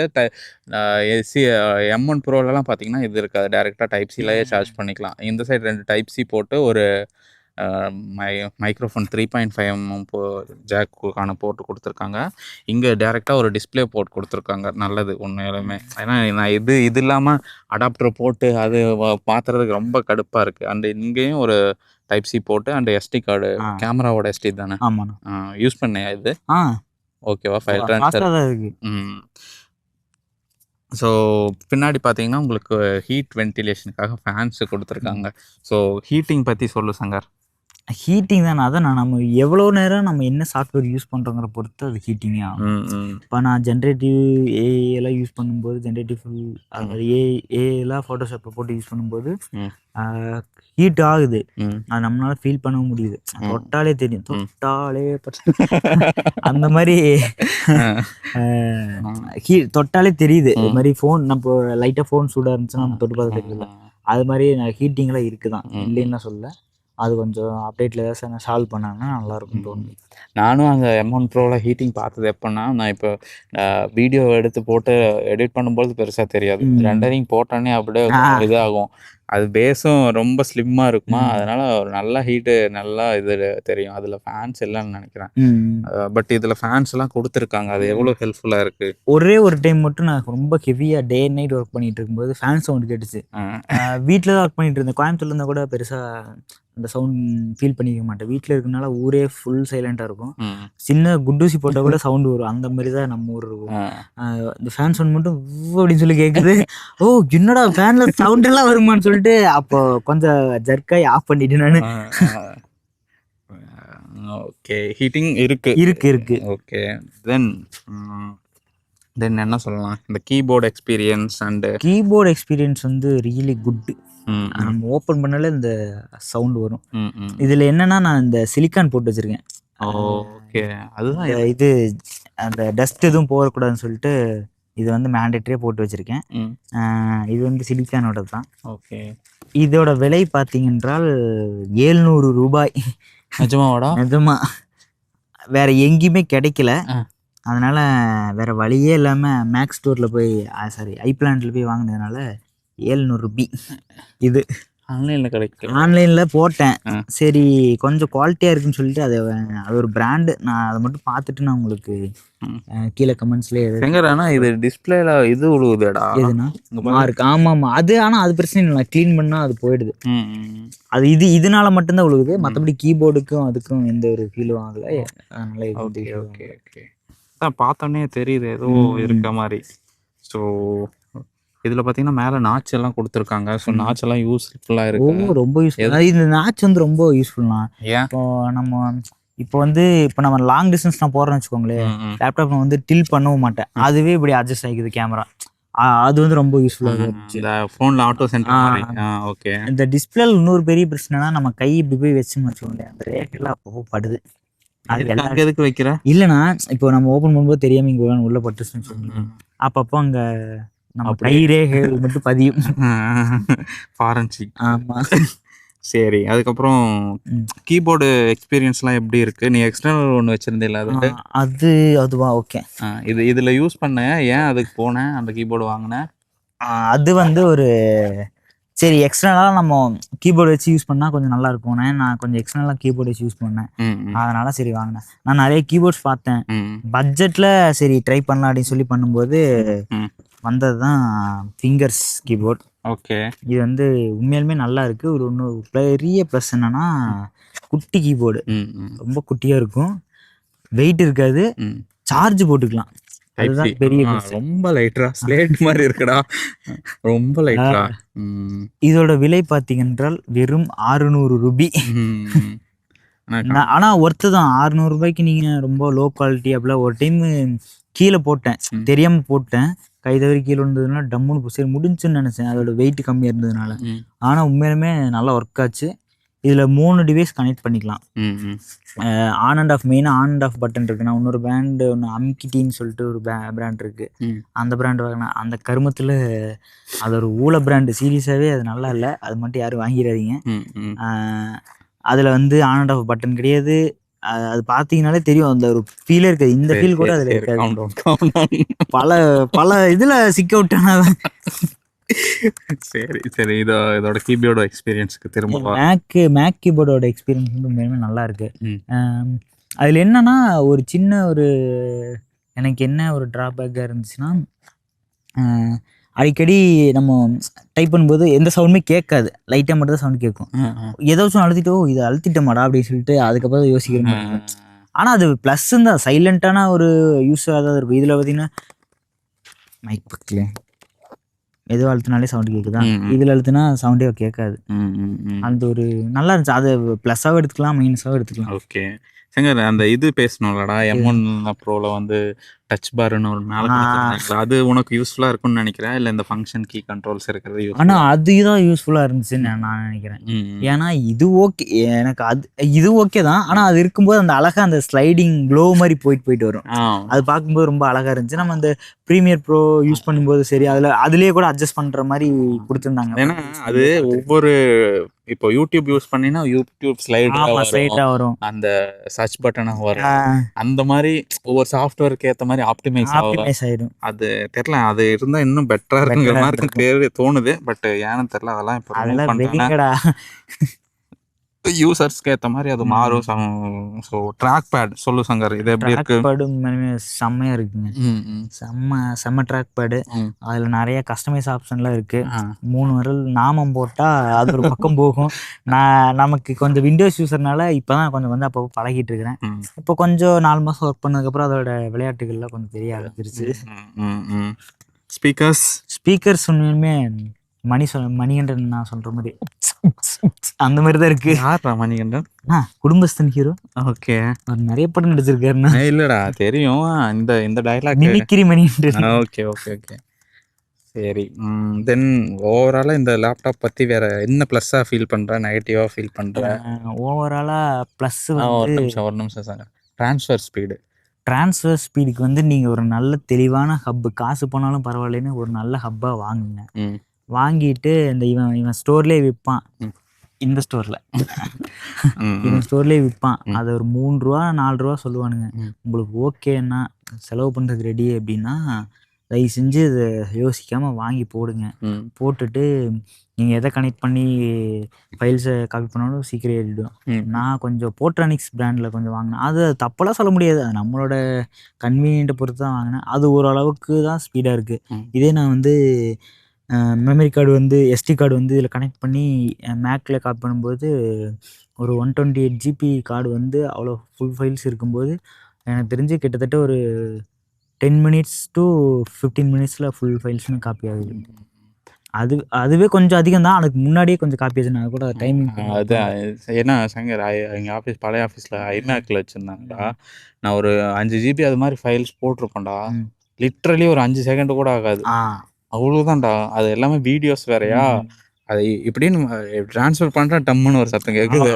Speaker 1: M1 ப்ரோலலாம் பார்த்தீங்கன்னா இது இருக்காது, டேரெக்டாக டைப்-Cலேயே சார்ஜ் பண்ணிக்கலாம். இந்த சைடு 2 டைப்-C போட்டு ஒரு மைக்ரோஃபோன் 3.5mm ஜாக்குக்கான போர்ட்டு கொடுத்துருக்காங்க. இங்கே டேரெக்டாக ஒரு டிஸ்பிளே போர்ட் கொடுத்துருக்காங்க. நல்லது உண்மையிலுமே. ஏன்னா நான் இது இல்லாமல் அடாப்டர் போட்டு அது மாற்றுறதுக்கு ரொம்ப கடுப்பாக இருக்குது. அண்ட் இங்கேயும் ஒரு டைப்-C போட்டு அண்ட் SD கார்டு, கேமராவோட SD தானே?
Speaker 2: ஆமாண்ணா.
Speaker 1: யூஸ் பண்ணேன் இது. ஓகேவா? File transfer. ஸோ பின்னாடி பார்த்தீங்கன்னா உங்களுக்கு ஹீட் வென்டிலேஷனுக்காக ஃபேன்ஸு கொடுத்துருக்காங்க. ஸோ ஹீட்டிங் பற்றி சொல்லு சங்கர்.
Speaker 2: ஹீட்டிங் தானே. அதான் நம்ம எவ்வளோ நேரம் நம்ம என்ன சாஃப்ட்வேர் யூஸ் பண்ணுறோங்கிற பொறுத்து அது ஹீட்டிங்கே ஆகும். இப்போ நான் ஜென்ரேட்டிவ் ஏஐலாம் யூஸ் பண்ணும்போது, ஜென்ரேட்டிவ் அது ஏஐலாம் ஃபோட்டோஷாப்பை போட்டு யூஸ் பண்ணும்போது ஹீட் ஆகுது. அது நம்மளால ஃபீல் பண்ண முடியுது. தொட்டாலே தெரியும், தொட்டாலே அந்த மாதிரி தொட்டாலே தெரியுது. இது மாதிரி ஃபோன் நம்ம லைட்டாக ஃபோன் சூடாக இருந்துச்சுன்னா நம்ம தொட்டு பார்த்து தெரியல. அது மாதிரி ஹீட்டிங்லாம் இருக்குதான், இல்லைன்னா சொல்ல. அது கொஞ்சம் அப்டேட்டில் ஏதாச்சும் சால்வ் பண்ணாங்கன்னா நல்லாயிருக்கும் தோணுது.
Speaker 1: நானும் அங்கே M1 ப்ரோவில் ஹீட்டிங் பார்த்தது எப்போன்னா, நான் இப்போ வீடியோ எடுத்து போட்டு எடிட் பண்ணும்போது பெருசாக தெரியாது. ரெண்டரிங் போட்டோன்னே அப்படியே இதாகும். அது பேஸும் ரொம்ப ஸ்லிம்மாக இருக்குமா, அதனால ஒரு நல்ல ஹீட்டு நல்லா இது தெரியும். அதில் ஃபேன்ஸ் இல்லைன்னு நினைக்கிறேன். பட் இதில் ஃபேன்ஸ் எல்லாம் கொடுத்துருக்காங்க. அது எவ்வளோ ஹெல்ப்ஃபுல்லாக இருக்குது.
Speaker 2: ஒரே ஒரு டைம் மட்டும் நான் ரொம்ப ஹெவியாக டே அண்ட் நைட் ஒர்க் பண்ணிட்டு இருக்கும்போது ஃபேன் சவுண்ட் கேட்டுச்சு. வீட்டில் தான் ஒர்க் பண்ணிட்டு இருந்தேன். கோயம்புத்தூர்ல இருந்தால் கூட பெருசாக அந்த சவுண்ட் ஃபீல் பண்ணிக்க மாட்டேன். வீட்டில் இருக்கனால ஊரே ஃபுல் சைலண்டாக இருக்கும். சின்ன குட்டூசி போட்டால் கூட சவுண்டு வரும். அந்த மாதிரி தான் நம்ம ஊர் இருக்கும். இந்த ஃபேன் சவுண்ட் மட்டும் அப்படின்னு சொல்லி கேட்குது. ஓ என்னடா ஃபேனில் சவுண்ட் எல்லாம் வருமானு சொல்லிட்டு அப்போ கொஞ்சம் ஜர்க்காய் ஆஃப் பண்ணிட்டு நான்.
Speaker 1: ஓகே, ஹீட்டிங் இருக்கு. ஓகே, தென் என்ன சொல்லலாம், இந்த கீபோர்டு எக்ஸ்பீரியன்ஸ் வந்து ரியலி குட். நம்ம ஓப்பன் பண்ணாலே இந்த சவுண்ட் வரும். இதில் என்னன்னா, நான் இந்த சிலிக்கான் போட்டு வச்சிருக்கேன். ஓகே, அதுதான்
Speaker 2: இது அந்த டஸ்ட் எதுவும் போகக்கூடாதுன்னு சொல்லிட்டு இது வந்து மேண்டேட்டரியாக போட்டு வச்சிருக்கேன். இது வந்து சிலிக்கானோட தான்.
Speaker 1: ஓகே,
Speaker 2: இதோட விலை பார்த்தீங்கன்றால் 700 ரூபாய்.
Speaker 1: நிஜமாவாடா?
Speaker 2: நிஜமா, வேற எங்கேயுமே கிடைக்கல. அதனால வேற வழியே இல்லாமல் மேக்ஸ் ஸ்டோரில் போய் ஐபிளான்ட்ல போய் வாங்கினதுனால 700 ரூபாய். இது
Speaker 1: ஆன்லைனில் கிடைக்கும்.
Speaker 2: ஆன்லைனில் போட்டேன். சரி கொஞ்சம் குவாலிட்டியாக இருக்குன்னு சொல்லிட்டு அது ஒரு பிராண்டு. நான் அதை மட்டும் பார்த்துட்டு நான் உங்களுக்கு கீழே கமெண்ட்ஸ்லேயே.
Speaker 1: ஆனால் இது டிஸ்பிளேல இது உழுவுதுடா.
Speaker 2: எதுனா மார்க்? ஆமாம், அது ஆனால் அது பிரச்சனை இல்லை. நான் க்ளீன் பண்ணால் அது போயிடுது. அது இதனால மட்டும்தான் உழுகுது. மற்றபடி கீபோர்டுக்கும் அதுக்கும் எந்த ஒரு ஃபீலும் ஆகலை. அதனால
Speaker 1: ஓகே பார்த்தோன்னே தெரியுது ஏதோ இருக்க மாதிரி. ஸோ இதில் பார்த்தீங்கன்னா மேலே நாட்ச் எல்லாம் கொடுத்துருக்காங்க. ஸோ நாட்ச் எல்லாம் யூஸ்ஃபுல்லாக இருக்கு.
Speaker 2: ரொம்ப யூஸ்ஃபுல்லாக. இந்த நாட்ச் வந்து ரொம்ப யூஸ்ஃபுல்லா. இப்போ நம்ம லாங் டிஸ்டன்ஸ் நான் போகிறேன்னு வச்சுக்கோங்களேன், லேப்டாப் நான் வந்து டில் பண்ணவும் மாட்டேன். அதுவே இப்படி அட்ஜஸ்ட் ஆகிக்குது கேமரா. அது வந்து ரொம்ப யூஸ்ஃபுல்லாக இருந்துச்சு.
Speaker 1: ஃபோனில் ஆட்டோ சென்டர். ஓகே, இந்த
Speaker 2: டிஸ்பிளேல இன்னொரு பெரிய பிரச்சனைனா, நம்ம கை இப்படி போய் வச்சுன்னு வச்சுக்கோங்களேன், அந்த ரேட்டெல்லாம் அப்போ படுது.
Speaker 1: அது எதுக்கு வைக்கிற?
Speaker 2: இல்லைண்ணா, இப்போ நம்ம ஓப்பன் பண்ணும்போது தெரியாம இங்கே உள்ள பட்டுச்சுன்னு வச்சுக்கோங்களேன், அப்பப்போ அங்கே நம்ம கயிறே மட்டும் பதியும்.
Speaker 1: ஃபாரன்சிக்.
Speaker 2: ஆமாம்.
Speaker 1: சரி, அதுக்கப்புறம் கீபோர்டு எக்ஸ்பீரியன்ஸ்லாம் எப்படி இருக்கு? நீ எக்ஸ்டர்னல் ஒன்று வச்சிருந்தேல,
Speaker 2: அதுவா? ஓகே,
Speaker 1: இதில் யூஸ் பண்ணேன். ஏன் அதுக்கு போனேன், அந்த கீபோர்டு வாங்கினேன்?
Speaker 2: அது வந்து ஒரு சரி எக்ஸ்டர்னலாக நம்ம கீபோர்டு வச்சு யூஸ் பண்ணால் கொஞ்சம் நல்லா இருக்கும். நான் கொஞ்சம் எக்ஸ்டர்னலாக கீபோர்டு வச்சு யூஸ் பண்ணேன். அதனால சரி வாங்கினேன். நான் நிறைய கீபோர்ட்ஸ் பார்த்தேன். பட்ஜெட்டில் சரி ட்ரை பண்ணலாம் அப்படின்னு சொல்லி பண்ணும்போது வந்தது தான் ஃபிங்கர்ஸ் கீபோர்ட்.
Speaker 1: ஓகே,
Speaker 2: இது வந்து உண்மையாலுமே நல்லா இருக்குது. இன்னொரு பெரிய ப்ளஸ் என்னன்னா, குட்டி கீபோர்டு, ரொம்ப குட்டியாக இருக்கும், வெயிட் இருக்காது, சார்ஜ் போட்டுக்கலாம். அதுதான் பெரிய.
Speaker 1: ரொம்ப லைட்டா ஸ்லேட் மாதிரி இருக்குடா, ரொம்ப லைட்டா.
Speaker 2: இதோட விலை பார்த்தீங்கன்றால் வெறும் 600 ரூபாய். ஆனால் ஒர்த்து தான். 600 ரூபாய்க்கு நீங்கள் ரொம்ப லோ குவாலிட்டி அப்படிலாம். ஒரு டைம் கீழே போட்டேன், தெரியாமல் போட்டேன், கை தவறி கீழே இருந்ததுனால டம்முன்னு சரி முடிஞ்சுன்னு நினச்சேன், அதோட வெயிட் கம்மியாக இருந்ததுனால. ஆனால் உண்மையிலுமே நல்லா ஒர்க் ஆச்சு. இதில் 3 டிவைஸ் கனெக்ட் பண்ணிக்கலாம். ஆன் அண்ட் ஆஃப், மெயினாக ஆன் அண்ட் ஆஃப் பட்டன் இருக்குண்ணா. இன்னொரு பிராண்டு ஒன்று அம்கிட்டின்னு சொல்லிட்டு ஒரு பிராண்ட் இருக்குது. அந்த பிராண்டு வாங்கினா அந்த கருமத்தில் அது ஒரு ஊழ பிராண்டு. சீரியஸாகவே அது நல்லா இல்லை. அது மட்டும் யாரும் வாங்கிடாதீங்க. அதில் வந்து ஆன் அண்ட் ஆஃப் பட்டன் கிடையாது. அது பார்த்தீங்கன்னாலே தெரியும், அந்த ஒரு ஃபீலே இருக்காது. இந்த ஃபீல் கூட அதில் இருக்காது. பல இதில் சிக்க விட்டானா.
Speaker 1: சரி இதோட கீபோர்டோட எக்ஸ்பீரியன்ஸ்க்கு திரும்ப
Speaker 2: மேக் கீபோர்டோட எக்ஸ்பீரியன்ஸ் வந்து உண்மையுமே நல்லா இருக்கு. அதில் என்னன்னா, ஒரு சின்ன ஒரு எனக்கு என்ன ஒரு ட்ராபேக்காக இருந்துச்சுன்னா, அடிக்கடி நம்ம டைப் பண்ணும்போது எந்த சவுண்டுமே கேட்காது, லைட்டாக மட்டும் தான் சவுண்ட் கேட்கும். ஏதாச்சும் அழுத்திட்டோ இதை அழுத்திட்டோமாடா அப்படின்னு சொல்லிட்டு அதுக்கப்புறம் யோசிக்கிற மாதிரி. ஆனால் அது ப்ளஸ்ஸுன்னு தான், சைலண்ட்டான ஒரு யூஸ் ஆகாத இருக்கும். இதில் பார்த்தீங்கன்னா மைக் பக்கத்தில் எதுவும் அழுத்தினாலே சவுண்டு கேட்குதா, இதில் அழுத்தினா சவுண்டே கேட்காது. அந்த ஒரு நல்லா இருந்துச்சு. அது ப்ளஸ்ஸாகவும் எடுத்துக்கலாம், மைனஸாகவும் எடுத்துக்கலாம்.
Speaker 1: ஓகே சங்கர், அந்த இது பேசணும்லடா, M1 ப்ரோவில் வந்து டச் பார்னு ஒரு மேலே கொடுத்துருந்தாங்களா, அது உனக்கு யூஸ்ஃபுல்லாக இருக்கும்னு நினைக்கிறேன், இல்லை இந்த ஃபங்க்ஷன் கீ கண்ட்ரோல்ஸ் இருக்கிறது
Speaker 2: ஆனால் அதுதான் யூஸ்ஃபுல்லாக இருந்துச்சுன்னு நான் நினைக்கிறேன். ஏன்னா இது ஓகே, எனக்கு இது ஓகே தான். ஆனால் அது இருக்கும்போது அந்த அழகாக அந்த ஸ்லைடிங் க்ளோ மாதிரி போயிட்டு வரும். அது பார்க்கும்போது ரொம்ப அழகாக இருந்துச்சு. நம்ம அந்த ப்ரீமியர் ப்ரோ யூஸ் பண்ணும்போது சரி, அதுலேயே கூட அட்ஜஸ்ட் பண்ணுற மாதிரி கொடுத்துருந்தாங்க.
Speaker 1: ஏன்னா அது ஒவ்வொரு இப்போ யூடியூப் யூஸ் பண்ணினா யூடியூப் ஸ்லைடாக வரும், அந்த சர்ச் பட்டனாக வரும், அந்த மாதிரி ஒவ்வொரு சாஃப்ட்வேருக்கு ஏற்ற மாதிரி ஆப்டிமைஸ் ஆயிடும். அது தெரியல, அது இருந்தால் இன்னும் பெட்டராக இருக்குங்கிற மாதிரி தோணுது. பட் ஏன்னு தெரியல, அதெல்லாம் இப்போ யூசர்ஸ்க்கு ஏற்ற மாதிரி அது மாறும். ஸோ ட்ராக் பேட் சொல்லு சங்கர், இது எப்படி இருக்கு?
Speaker 2: செம்மையாக இருக்குங்க. செம்ம ட்ராக் பேடு. அதில் நிறைய கஸ்டமைஸ் ஆப்ஷன்லாம் இருக்கு. 3 விரல் நாமம் போட்டால் அது ஒரு பக்கம் போகும். நமக்கு கொஞ்சம் விண்டோஸ் யூஸர்னால இப்போ தான் கொஞ்சம் அப்போ பழகிட்டு இருக்கிறேன். இப்போ கொஞ்சம் 4 மாதம் ஒர்க் பண்ணதுக்கப்புறம் அதோட விளையாட்டுகள்லாம் கொஞ்சம் தெரிய ஆரம்பிச்சிருச்சு. ஸ்பீக்கர்ஸ் உண்மையுமே மணிகண்டன் நான் சொல்ற மாதிரி அந்த மாதிரி தான் இருக்கு.
Speaker 1: யாரா மணிகண்டன்?
Speaker 2: குடும்பஸ்தன் ஹீரோ.
Speaker 1: ஓகே,
Speaker 2: அவர் நிறைய படம் நடிச்சிருக்காருண்ணா.
Speaker 1: இல்லடா தெரியும், இந்த dialogue
Speaker 2: mimicry Manikandan.
Speaker 1: Okay okay okay சரி. தென் ஓவராலா இந்த லேப்டாப் பத்தி வேற என்ன ப்ளஸ்ஸா ஃபீல் பண்ற, நெகட்டிவா ஃபீல் பண்ற?
Speaker 2: ஓவராலா ப்ளஸ்
Speaker 1: ஒரு நிமிஷம் சார்.
Speaker 2: ட்ரான்ஸ்ஃபர் ஸ்பீடுக்கு வந்து நீங்கள் ஒரு நல்ல தெளிவான ஹப்பு, காசு போனாலும் பரவாயில்லன்னு ஒரு நல்ல ஹப்பாக வாங்குங்க. வாங்கிட்டு இந்த இவன் ஸ்டோர்லேயே விற்பான், இந்த ஸ்டோரில் இவன் ஸ்டோர்லேயே விற்பான். அதை ஒரு 3 ரூபா 4 ரூபா சொல்லுவானுங்க. உங்களுக்கு ஓகேன்னா செலவு பண்ணுறதுக்கு ரெடி அப்படின்னா தயவு செஞ்சு இதை யோசிக்காமல் வாங்கி போடுங்க. போட்டுட்டு நீங்கள் எதை கனெக்ட் பண்ணி ஃபைல்ஸை காப்பி பண்ணாலும் சீக்கிரம் ஏறிடும். நான் கொஞ்சம் போட்ரானிக்ஸ் பிராண்டில் கொஞ்சம் வாங்கினேன். அது தப்பெல்லாம் சொல்ல முடியாது, அது நம்மளோட கன்வீனியன்ட்டை பொறுத்து தான் வாங்கினேன். அது ஓரளவுக்கு தான் ஸ்பீடாக இருக்குது. இதே நான் வந்து மெமரி கார்டு வந்து எஸ்டி கார்டு வந்து இதில் கனெக்ட் பண்ணி மேக்கில் காப்பி பண்ணும்போது ஒரு 128 GB கார்டு வந்து அவ்வளோ ஃபுல் ஃபைல்ஸ் இருக்கும்போது எனக்கு தெரிஞ்சு கிட்டத்தட்ட ஒரு 10 minutes to 15 minutes ஃபுல் ஃபைல்ஸுமே காப்பி ஆகுது. அதுவே கொஞ்சம் அதிகம் தான். அதுக்கு முன்னாடியே கொஞ்சம் காப்பி ஆச்சுன்னா கூட டைமிங்.
Speaker 1: அதுதான் ஏன்னா சங்கர், எங்கள் ஆஃபீஸ் பழைய ஆஃபீஸில் ஐமேக்கில் வச்சுருந்தாங்கடா. நான் ஒரு 5 GB அது மாதிரி ஃபைல்ஸ் போட்டிருப்பேன்டா. லிட்ரலி ஒரு 5 செகண்ட் கூட ஆகாது, அவ்வளோதான்டா. அது எல்லாமே வீடியோஸ் வேறையா, அதை இப்படின்னு ட்ரான்ஸ்ஃபர் பண்ணுறேன், டம்முன்னு ஒரு சத்தம் கேட்குது,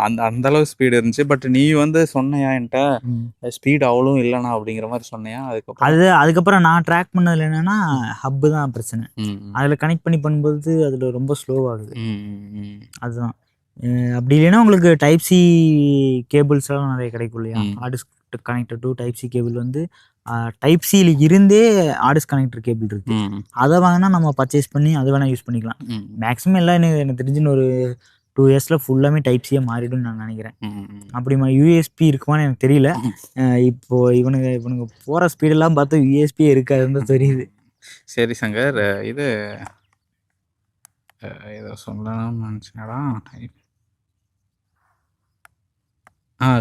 Speaker 1: அந்த அளவு ஸ்பீடு இருந்துச்சு. பட் நீ வந்து சொன்னையா என்கிட்ட ஸ்பீடு அவ்வளோ இல்லைண்ணா அப்படிங்கிற மாதிரி சொன்னையா?
Speaker 2: அதுக்கப்புறம் நான் ட்ராக் பண்ணதில் என்னன்னா ஹப்பு தான் பிரச்சனை. அதில் கனெக்ட் பண்ணி பண்ணும்போது அதில் ரொம்ப ஸ்லோவாகுது. அதுதான். அப்படி இல்லைன்னா உங்களுக்கு டைப் சி கேபிள்ஸ் எல்லாம் நிறைய கிடைக்கும் இல்லையா, hard connected to type C cable வந்து டைப் சியில் இருந்தே ஆர்டிஸ் கனெக்டர் கேபிள் இருக்கு. அதை வாங்கினா நம்ம பர்ச்சேஸ் பண்ணி அதை வேணால் யூஸ் பண்ணிக்கலாம். மேக்ஸிமம் எல்லாம் எனக்கு தெரிஞ்சுன்னு ஒரு 2 yearsல ஃபுல்லாமே டைப் சியாக மாறிடும்னு நான் நினைக்கிறேன். அப்படிமா யூஎஸ்பி இருக்குமான்னு எனக்கு தெரியல. இப்போ இவனுங்க போகிற ஸ்பீடெல்லாம் பார்த்தா யூஎஸ்பியே இருக்காதுன்னு தான் தெரியுது.
Speaker 1: சரி சங்கர், இது ஏதோ சொல்லணும்னு நினச்சேடா.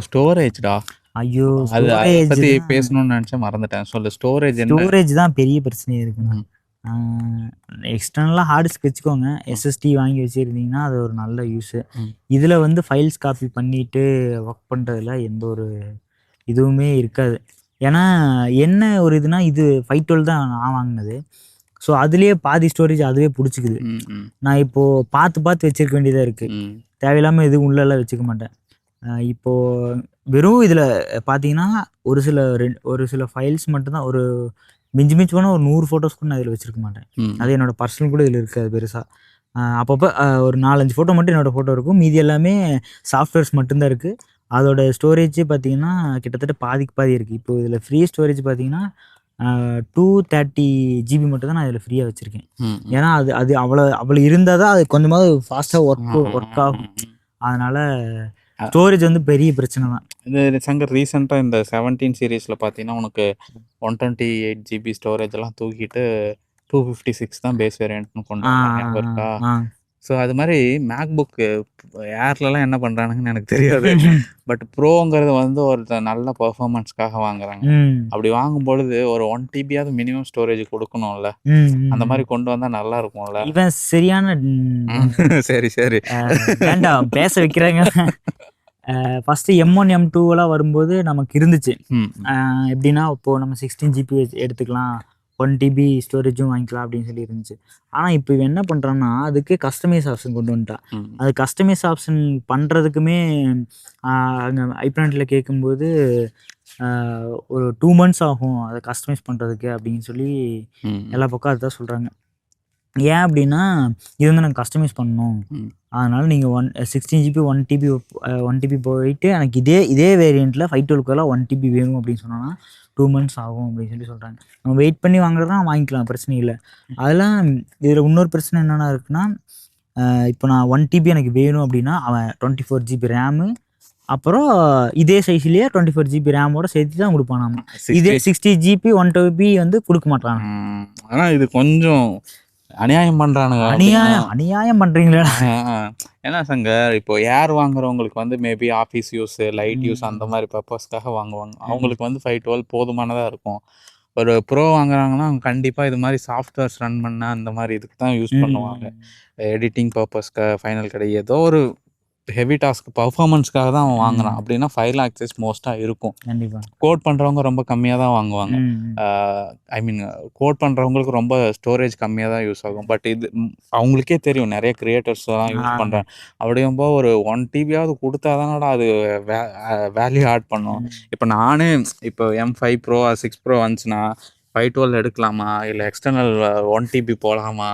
Speaker 1: ஸ்டோரேஜ்டா.
Speaker 2: ஐயோ,
Speaker 1: அது பற்றி பேசணும்னு நினச்சேன், மறந்துட்டேன். சொல்லு.
Speaker 2: ஸ்டோரேஜ் தான் பெரிய பிரச்சனையே இருக்குண்ணா. எக்ஸ்டர்னலாக ஹார்ட் டிஸ்க் வச்சுக்கோங்க, எஸ்எஸ்டி வாங்கி வச்சுருந்தீங்கன்னா அது ஒரு நல்ல யூஸு. இதில் வந்து ஃபைல்ஸ் காப்பி பண்ணிவிட்டு ஒர்க் பண்ணுறதுல எந்த ஒரு இதுவுமே இருக்காது. ஏன்னா என்ன ஒரு இதுனா, இது 512 தான் நான் வாங்கினது. ஸோ அதுலேயே பாதி ஸ்டோரேஜ் அதுவே பிடிச்சிக்குது. நான் இப்போது பார்த்து வச்சுருக்க வேண்டியதாக இருக்குது. தேவையில்லாமல் எதுவும் உள்ளெல்லாம் வச்சுக்க மாட்டேன். இப்போது வெறும் இதில் பார்த்தீங்கன்னா ஒரு சில ஃபைல்ஸ் மட்டும்தான், ஒரு மிஞ்சி போனால் ஒரு 100 ஃபோட்டோஸ் கூட நான் இதில் வச்சுருக்க மாட்டேன். அது என்னோடய பர்சனல் கூட இதில் இருக்காது பெருசாக. அப்பப்போ ஒரு 4-5 ஃபோட்டோ மட்டும் என்னோடய ஃபோட்டோ இருக்கும். மீதி எல்லாமே சாஃப்ட்வேர்ஸ் மட்டும்தான் இருக்குது. அதோட ஸ்டோரேஜ் பார்த்தீங்கன்னா கிட்டத்தட்ட பாதிக்கு பாதி இருக்குது. இப்போது இதில் ஃப்ரீ ஸ்டோரேஜ் பார்த்தீங்கன்னா 230 GB மட்டும் தான் நான் இதில் ஃப்ரீயாக வச்சுருக்கேன். ஏன்னா அது அவ்வளோ இருந்தால் தான் அது கொஞ்சமாவது ஃபாஸ்ட்டாக ஒர்க் ஆகும். அதனால் ஸ்டோரேஜ் வந்து பெரிய பிரச்சனை தான்.
Speaker 1: இந்த சங்கர் ரீசெண்டாக இந்த 17 சீரீஸில் பார்த்தீங்கன்னா உனக்கு 128 GB ஸ்டோரேஜ் எல்லாம் தூக்கிட்டு 256 தான் பேஸ் வேரியன்ட்னு கொண்டு வந்தாங்க. ஸோ அது மாதிரி மேக்புக் ஏர்லலாம் என்ன பண்ணுறானுங்கன்னு எனக்கு தெரியாது. பட் ப்ரோங்கிறது வந்து ஒரு நல்ல பர்ஃபார்மன்ஸ்க்காக வாங்குறாங்க. அப்படி வாங்கும் பொழுது ஒரு 1 TBயாவது மினிமம் ஸ்டோரேஜ் கொடுக்கணும்ல. அந்த மாதிரி கொண்டு வந்தால் நல்லா இருக்கும்ல.
Speaker 2: இவன் சரியான
Speaker 1: சரி சரி
Speaker 2: வேண்டாம் பேச வைக்கிறாங்க. ஃபர்ஸ்ட் M1 M2 எல்லாம் வரும்போது நமக்கு இருந்துச்சு. எப்படின்னா இப்போ நம்ம 16 GB எடுத்துக்கலாம், 1 TB ஸ்டோரேஜும் வாங்கிக்கலாம் அப்படின்னு சொல்லி இருந்துச்சு. ஆனால் இப்போ இவன் என்ன பண்ணுறான்னா அதுக்கு கஸ்டமைஸ் ஆப்ஷன் கொண்டு வந்துட்டான். அது கஸ்டமைஸ் ஆப்ஷன் பண்ணுறதுக்குமே அங்கே ஐப்ராண்டில் கேட்கும்போது ஒரு 2 months ஆகும் அதை கஸ்டமைஸ் பண்ணுறதுக்கு அப்படின்னு சொல்லி எல்லா பக்கம் அதுதான் சொல்கிறாங்க. ஏன் அப்படின்னா இது வந்து நாங்கள் கஸ்டமைஸ் பண்ணணும், அதனால் நீங்கள் 16 GB 1 TB போயிட்டு எனக்கு இதே வேரியண்ட்டில் 512 1 TB வேணும் அப்படின்னு சொன்னோன்னா 2 months ஆகும் அப்படின்னு சொல்லி சொல்கிறாங்க. நம்ம வெயிட் பண்ணி வாங்குறதா வாங்கிக்கலாம், பிரச்சனை இல்லை. அதெல்லாம் இதில் இன்னொரு பிரச்சனை என்னென்னா இருக்குன்னா, இப்போ நான் 1 TB எனக்கு வேணும் அப்படின்னா அவன் 24 GB ரேமு, அப்புறம் இதே சைஸ்லேயே 24 GB ரேமோட சேர்த்து தான் கொடுப்பான். நம்ம இதே 60 GB 1 TB வந்து கொடுக்க மாட்டாங்க.
Speaker 1: ஆனால் இது கொஞ்சம் அநியாயம் பண்றானுங்க.
Speaker 2: அநியாயம் பண்றீங்களா?
Speaker 1: ஏன்னா சங்கர், இப்போ ஏர் வாங்குறவங்களுக்கு வந்து maybe office use, light use அந்த மாதிரி பர்பஸ்க்காக வாங்குவாங்க. அவங்களுக்கு வந்து 512 போதுமானதாக இருக்கும். ஒரு ப்ரோ வாங்குறாங்கன்னா அவங்க கண்டிப்பாக இது மாதிரி சாஃப்ட்வேர்ஸ் ரன் பண்ண அந்த மாதிரி இதுக்கு தான் யூஸ் பண்ணுவாங்க. எடிட்டிங் பர்பஸ்க்கு, ஃபைனல் கிடையாது, ஏதோ ஒரு ஹெவி டாஸ்க் பர்ஃபார்மன்ஸ்க்காக தான் அவன் வாங்குறான். அப்படின்னா 5 lakhs மோஸ்ட்டாக இருக்கும். கோட் பண்ணுறவங்க ரொம்ப கம்மியாக தான் வாங்குவாங்க. ஐ மீன் கோட் பண்ணுறவங்களுக்கு ரொம்ப ஸ்டோரேஜ் கம்மியாக தான் யூஸ் ஆகும். பட் இது அவங்களுக்கே தெரியும், நிறைய கிரியேட்டர்ஸ் தான் யூஸ் பண்ணுறேன். அப்படிங்கும்போது ஒரு 1 TBயாவது கொடுத்தா தானடா அது வேல்யூ ஆட் பண்ணும். இப்போ நானே இப்போ M5 Pro 6 Pro வந்துச்சுன்னா 512 எடுக்கலாமா இல்லை எக்ஸ்டர்னல் 1 TB போகலாமா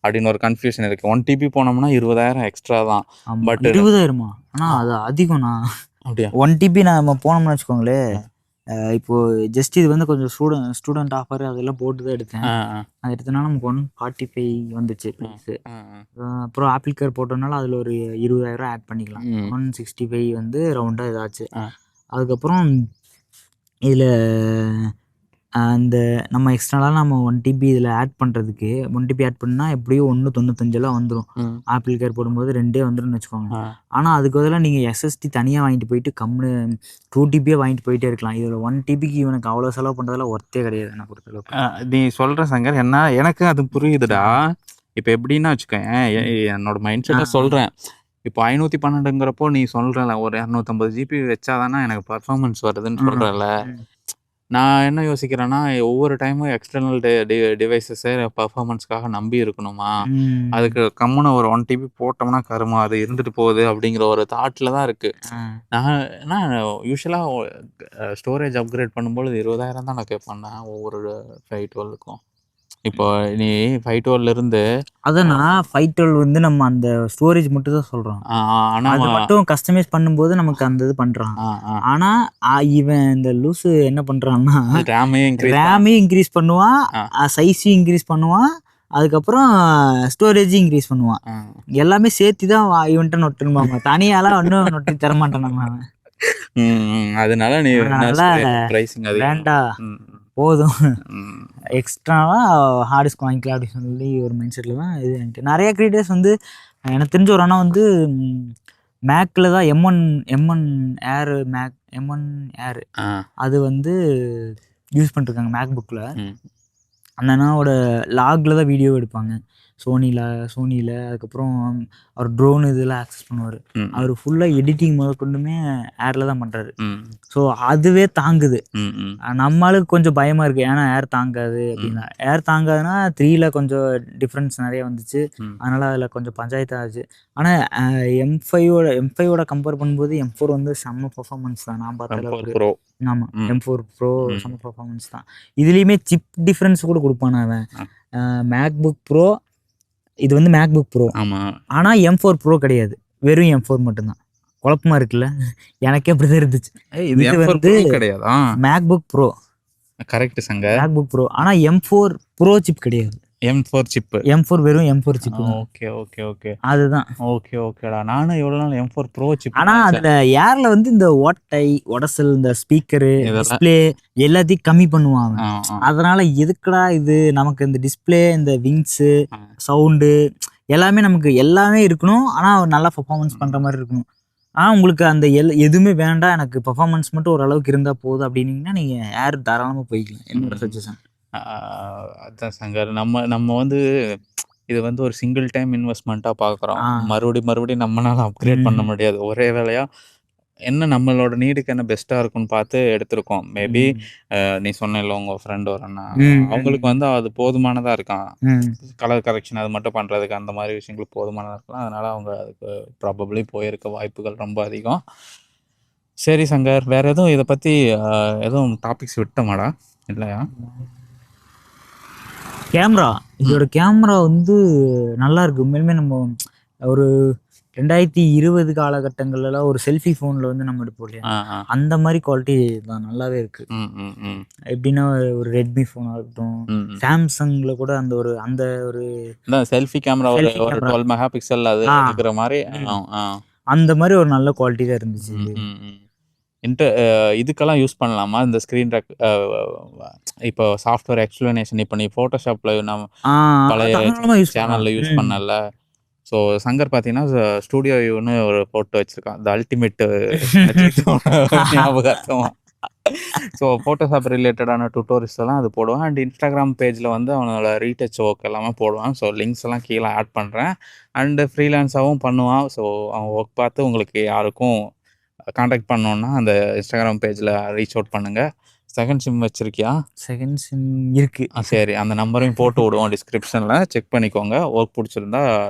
Speaker 1: அப்படின்னு ஒரு கன்ஃபியூஷன் இருக்கு. 1 TB போனோம்னா 20,000 எக்ஸ்ட்ரா தான்.
Speaker 2: பட் 20,000 ஆனால் அது அதிகம்ண்ணா. அப்படியா? 1 TB நம்ம போனோம்னு வச்சுக்கோங்களேன், இப்போ ஜஸ்ட் இது வந்து கொஞ்சம் ஸ்டூடெண்ட் ஆஃபர் அதெல்லாம் போட்டு தான் எடுத்தேன். அது எடுத்தனால நமக்கு 145 வந்துச்சு ப்ரைஸு. அப்புறம் ஆப்பிள் கேர் போட்டோம்னால அதில் ஒரு 20,000 ஆட் பண்ணிக்கலாம். 165 வந்து ரவுண்டாக இதாச்சு. அதுக்கப்புறம் இதில் அந்த நம்ம எக்ஸ்ட்ராலாம் நம்ம 1 TB இதில் ஆட் பண்ணுறதுக்கு 1 TB ஆட் பண்ணால் எப்படியும் 195 வந்துடும். ஆப்பிள் கேர் போடும்போது 2 வந்துடும்னு வச்சுக்கோங்க. ஆனால் அதுக்கு பதிலாக நீங்கள் SSD தனியாக வாங்கிட்டு போயிட்டு கம்முன்னு 2 TBயே வாங்கிட்டு போயிட்டே இருக்கலாம். இதில் 1 TBக்கு இவனுக்கு அவ்வளோ செலவு பண்ணுறதெல்லாம் ஒர்த்தே கிடையாது என்ன பொறுத்தளவுக்கு.
Speaker 1: நீ சொல்கிற சங்கர் என்ன, எனக்கு அது புரியுதுடா. இப்போ எப்படின்னா வச்சுக்கேன், என்னோட மைண்ட் செட்டை சொல்கிறேன். இப்போ 512ங்கிறப்போ நீ சொல்கிறல ஒரு 250 GB வச்சாதானே எனக்கு பர்ஃபார்மன்ஸ் வருதுன்னு சொல்கிறல. நான் என்ன யோசிக்கிறேன்னா, ஒவ்வொரு டைமும் எக்ஸ்டர்னல் டிவைசஸை பர்ஃபார்மன்ஸ்க்காக நம்பி இருக்கணுமா? அதுக்கு கம்முன்னு ஒரு 1 TB போட்டோம்னா கருமா அது இருந்துட்டு போகுது அப்படிங்கிற ஒரு தாட்டில் தான் இருக்குது. நான் யூஸ்வலாக ஸ்டோரேஜ் அப்கிரேட் பண்ணும்போது 20,000 தான் நான் கேட்பேன் ஒவ்வொரு 512க்கும். இப்போ நீ 512
Speaker 2: அதான் 512 வந்து நம்ம அந்த ஸ்டோரேஜ் மட்டும் தான் சொல்றோம். அது மட்டும் கஸ்டமைஸ் பண்ணும்போது நமக்கு அந்த இது பண்றான். ஆனா இவன் இந்த லூசு என்ன பண்றான்னா ரேமே இன்க்ரீஸ் பண்ணுவான், சைஸையும் இன்க்ரீஸ் பண்ணுவான், அதுக்கப்புறம் ஸ்டோரேஜ் இன்க்ரீஸ் பண்ணுவான். எல்லாமே சேர்த்து தான் இவன்ட்ட நொட்டுமாங்க. தனியாலாம் ஒன்றும் நொட்டி தரமாட்டான் நம்ம.
Speaker 1: அதனால நீ
Speaker 2: வேண்டாம் போதும், எக்ஸ்ட்ராவா ஹார்ட் டிஸ்க் வாங்கிக்கலாம் அப்படின்னு சொல்லி ஒரு மைண்ட் செட்டில் தான் இது. எனக்கு நிறைய கிரியேட்டர்ஸ் வந்து எனக்கு தெரிஞ்ச ஒரு அண்ணா வந்து மேக்கில் தான் M1 ஏர் M1 ஏர் அது வந்து யூஸ் பண்ணிருக்காங்க மேக் புக்கில். அந்த அண்ணாவோட லாகில் தான் வீடியோ எடுப்பாங்க சோனியில். அதுக்கப்புறம் அவர் ட்ரோன் இதெல்லாம் ஆக்சஸ் பண்ணுவார். அவர் ஃபுல்லாக எடிட்டிங் முதற்கொண்டுமே ஏரில் தான் பண்ணுறாரு. ஸோ அதுவே தாங்குது. நம்மளுக்கு கொஞ்சம் பயமாக இருக்குது, ஏன்னா ஏர் தாங்காது அப்படின்னா. ஏர் தாங்காதுன்னா 3ல கொஞ்சம் டிஃப்ரென்ஸ் நிறைய வந்துச்சு, அதனால் அதில் கொஞ்சம் பஞ்சாயத்து ஆச்சு. ஆனால் M5வோட கம்பேர் பண்ணும்போது M4 வந்து செம்ம பர்ஃபார்மன்ஸ் தான் நான் பார்த்த அளவுக்கு. ஆமாம், M4 Pro செம்ம பர்ஃபார்மன்ஸ் தான். இதுலேயுமே சிப் டிஃப்ரென்ஸ் கூட கொடுப்பான் அவன். மேக்புக் ப்ரோ இது வந்து மேக்புக் ப்ரோ, ஆனால் M4 Pro கிடையாது, வெறும் M4 மட்டும்தான். குழப்பமா இருக்குல்ல, எனக்கே அப்படிதான் இருந்துச்சு.
Speaker 1: இது வந்து கிடையாது
Speaker 2: மேக்புக் ப்ரோ.
Speaker 1: கரெக்ட் சங்க,
Speaker 2: மேக்புக் ப்ரோ. ஆனால் M4 Pro சிப் கிடையாது,
Speaker 1: M4 சிப்.
Speaker 2: M4 வெறும் M4 சிப்.
Speaker 1: ஓகே
Speaker 2: அதுதான்.
Speaker 1: ஓகேடா, நானும் எவ்வளவு நாள் M4 Pro சிப்.
Speaker 2: ஆனா அதுல ஏர்ல வந்து இந்த உடசல், இந்த ஸ்பீக்கரு, டிஸ்பிளே எல்லாத்தையும் கம்மி பண்ணுவாங்க. அதனால எதுக்குடா இது நமக்கு இந்த டிஸ்பிளே, இந்த விங்ஸ், சவுண்டு எல்லாமே நமக்கு எல்லாமே இருக்கணும், ஆனால் நல்லா பர்ஃபார்மன்ஸ் பண்ணுற மாதிரி இருக்கணும். ஆனால் உங்களுக்கு அந்த எதுவுமே வேண்டாம், எனக்கு பர்ஃபார்மன்ஸ் மட்டும் ஓரளவுக்கு இருந்தால் போதும் அப்படின்னீங்கன்னா நீங்கள் ஏர் தாராளமாக போய்க்கலாம். என்னோட சஜஷன்.
Speaker 1: அதான் சங்கர், நம்ம வந்து இது வந்து ஒரு சிங்கிள் டைம் இன்வெஸ்ட்மெண்ட்டாக பார்க்குறோம். மறுபடியும் நம்மளால அப்கிரேட் பண்ண முடியாது. ஒரே வேலையாக என்ன நம்மளோட நீடுக்கு என்ன பெஸ்ட்டாக இருக்குன்னு பார்த்து எடுத்திருக்கோம். மேபி நீ சொன்னல உங்கள் ஃப்ரெண்ட் ஒரு அண்ணா, அவங்களுக்கு வந்து அது போதுமானதாக இருக்கான். கலர் கரெக்ஷன் அது மட்டும் பண்ணுறதுக்கு அந்த மாதிரி விஷயங்களுக்கு போதுமானதாக இருக்கலாம். அதனால் அவங்க அதுக்கு ப்ராபப்ளி போயிருக்க வாய்ப்புகள் ரொம்ப அதிகம். சரி சங்கர், வேறு எதுவும் இதை பற்றி எதுவும் டாபிக்ஸ் விட்டோமாடா? இல்லையா?
Speaker 2: கேமரா, இதோட கேமரா வந்து நல்லா இருக்கு உண்மையிலுமே. நம்ம ஒரு 2020 காலகட்டங்கள்லாம் ஒரு செல்ஃபி ஃபோனில் வந்து நம்ம எடுப்போம் இல்லையா, அந்த மாதிரி குவாலிட்டி தான், நல்லாவே இருக்கு. எப்படின்னா ஒரு ரெட்மி ஃபோனாக இருக்கட்டும், சாம்சங்ல கூட அந்த ஒரு
Speaker 1: செல்ஃபி கேமரா ஒரு 12 மெகா பிக்சல் அது இருக்கிற மாதிரி
Speaker 2: அந்த மாதிரி ஒரு நல்ல குவாலிட்டி தான் இருந்துச்சு.
Speaker 1: இதுக்கெல்லாம் யூஸ் பண்ணலாமா இந்த ஸ்க்ரீன் இப்போ சாஃப்ட்வேர் எக்ஸ்பிளனேஷன்? இப்போ நீ ஃபோட்டோஷாப்பில் நம்ம பழைய சேனலில் யூஸ் பண்ணல. ஸோ சங்கர் பார்த்தீங்கன்னா ஸ்டூடியோ வியூன்னு ஒரு ஃபோட்டோ வச்சுருக்கான், த அல்டிமேட் ஞாபகார்த்தமாக. ஸோ ஃபோட்டோஷாப் ரிலேட்டடான டுட்டோரியல்ஸ் எல்லாம் அது போடுவான். அண்ட் இன்ஸ்டாகிராம் பேஜில் வந்து அவனோட ரீடச் ஒர்க் எல்லாமே போடுவான். ஸோ லிங்க்ஸ் எல்லாம் கீழே ஆட் பண்ணுறேன். அண்டு ஃப்ரீலான்ஸாகவும் பண்ணுவான். ஸோ அவன் ஒர்க் பார்த்து உங்களுக்கு யாருக்கும் காண்டாக்ட் பண்ணோன்னா அந்த இன்ஸ்டாகிராம் பேஜில் ரீச் அவுட் பண்ணுங்கள். செகண்ட் சிம் வச்சுருக்கியா?
Speaker 2: செகண்ட் சிம் இருக்குது.
Speaker 1: சரி, அந்த நம்பரையும் போட்டு விடுவோம் டிஸ்கிரிப்ஷனில், செக் பண்ணிக்கோங்க. ஒர்க் பிடிச்சிருந்தா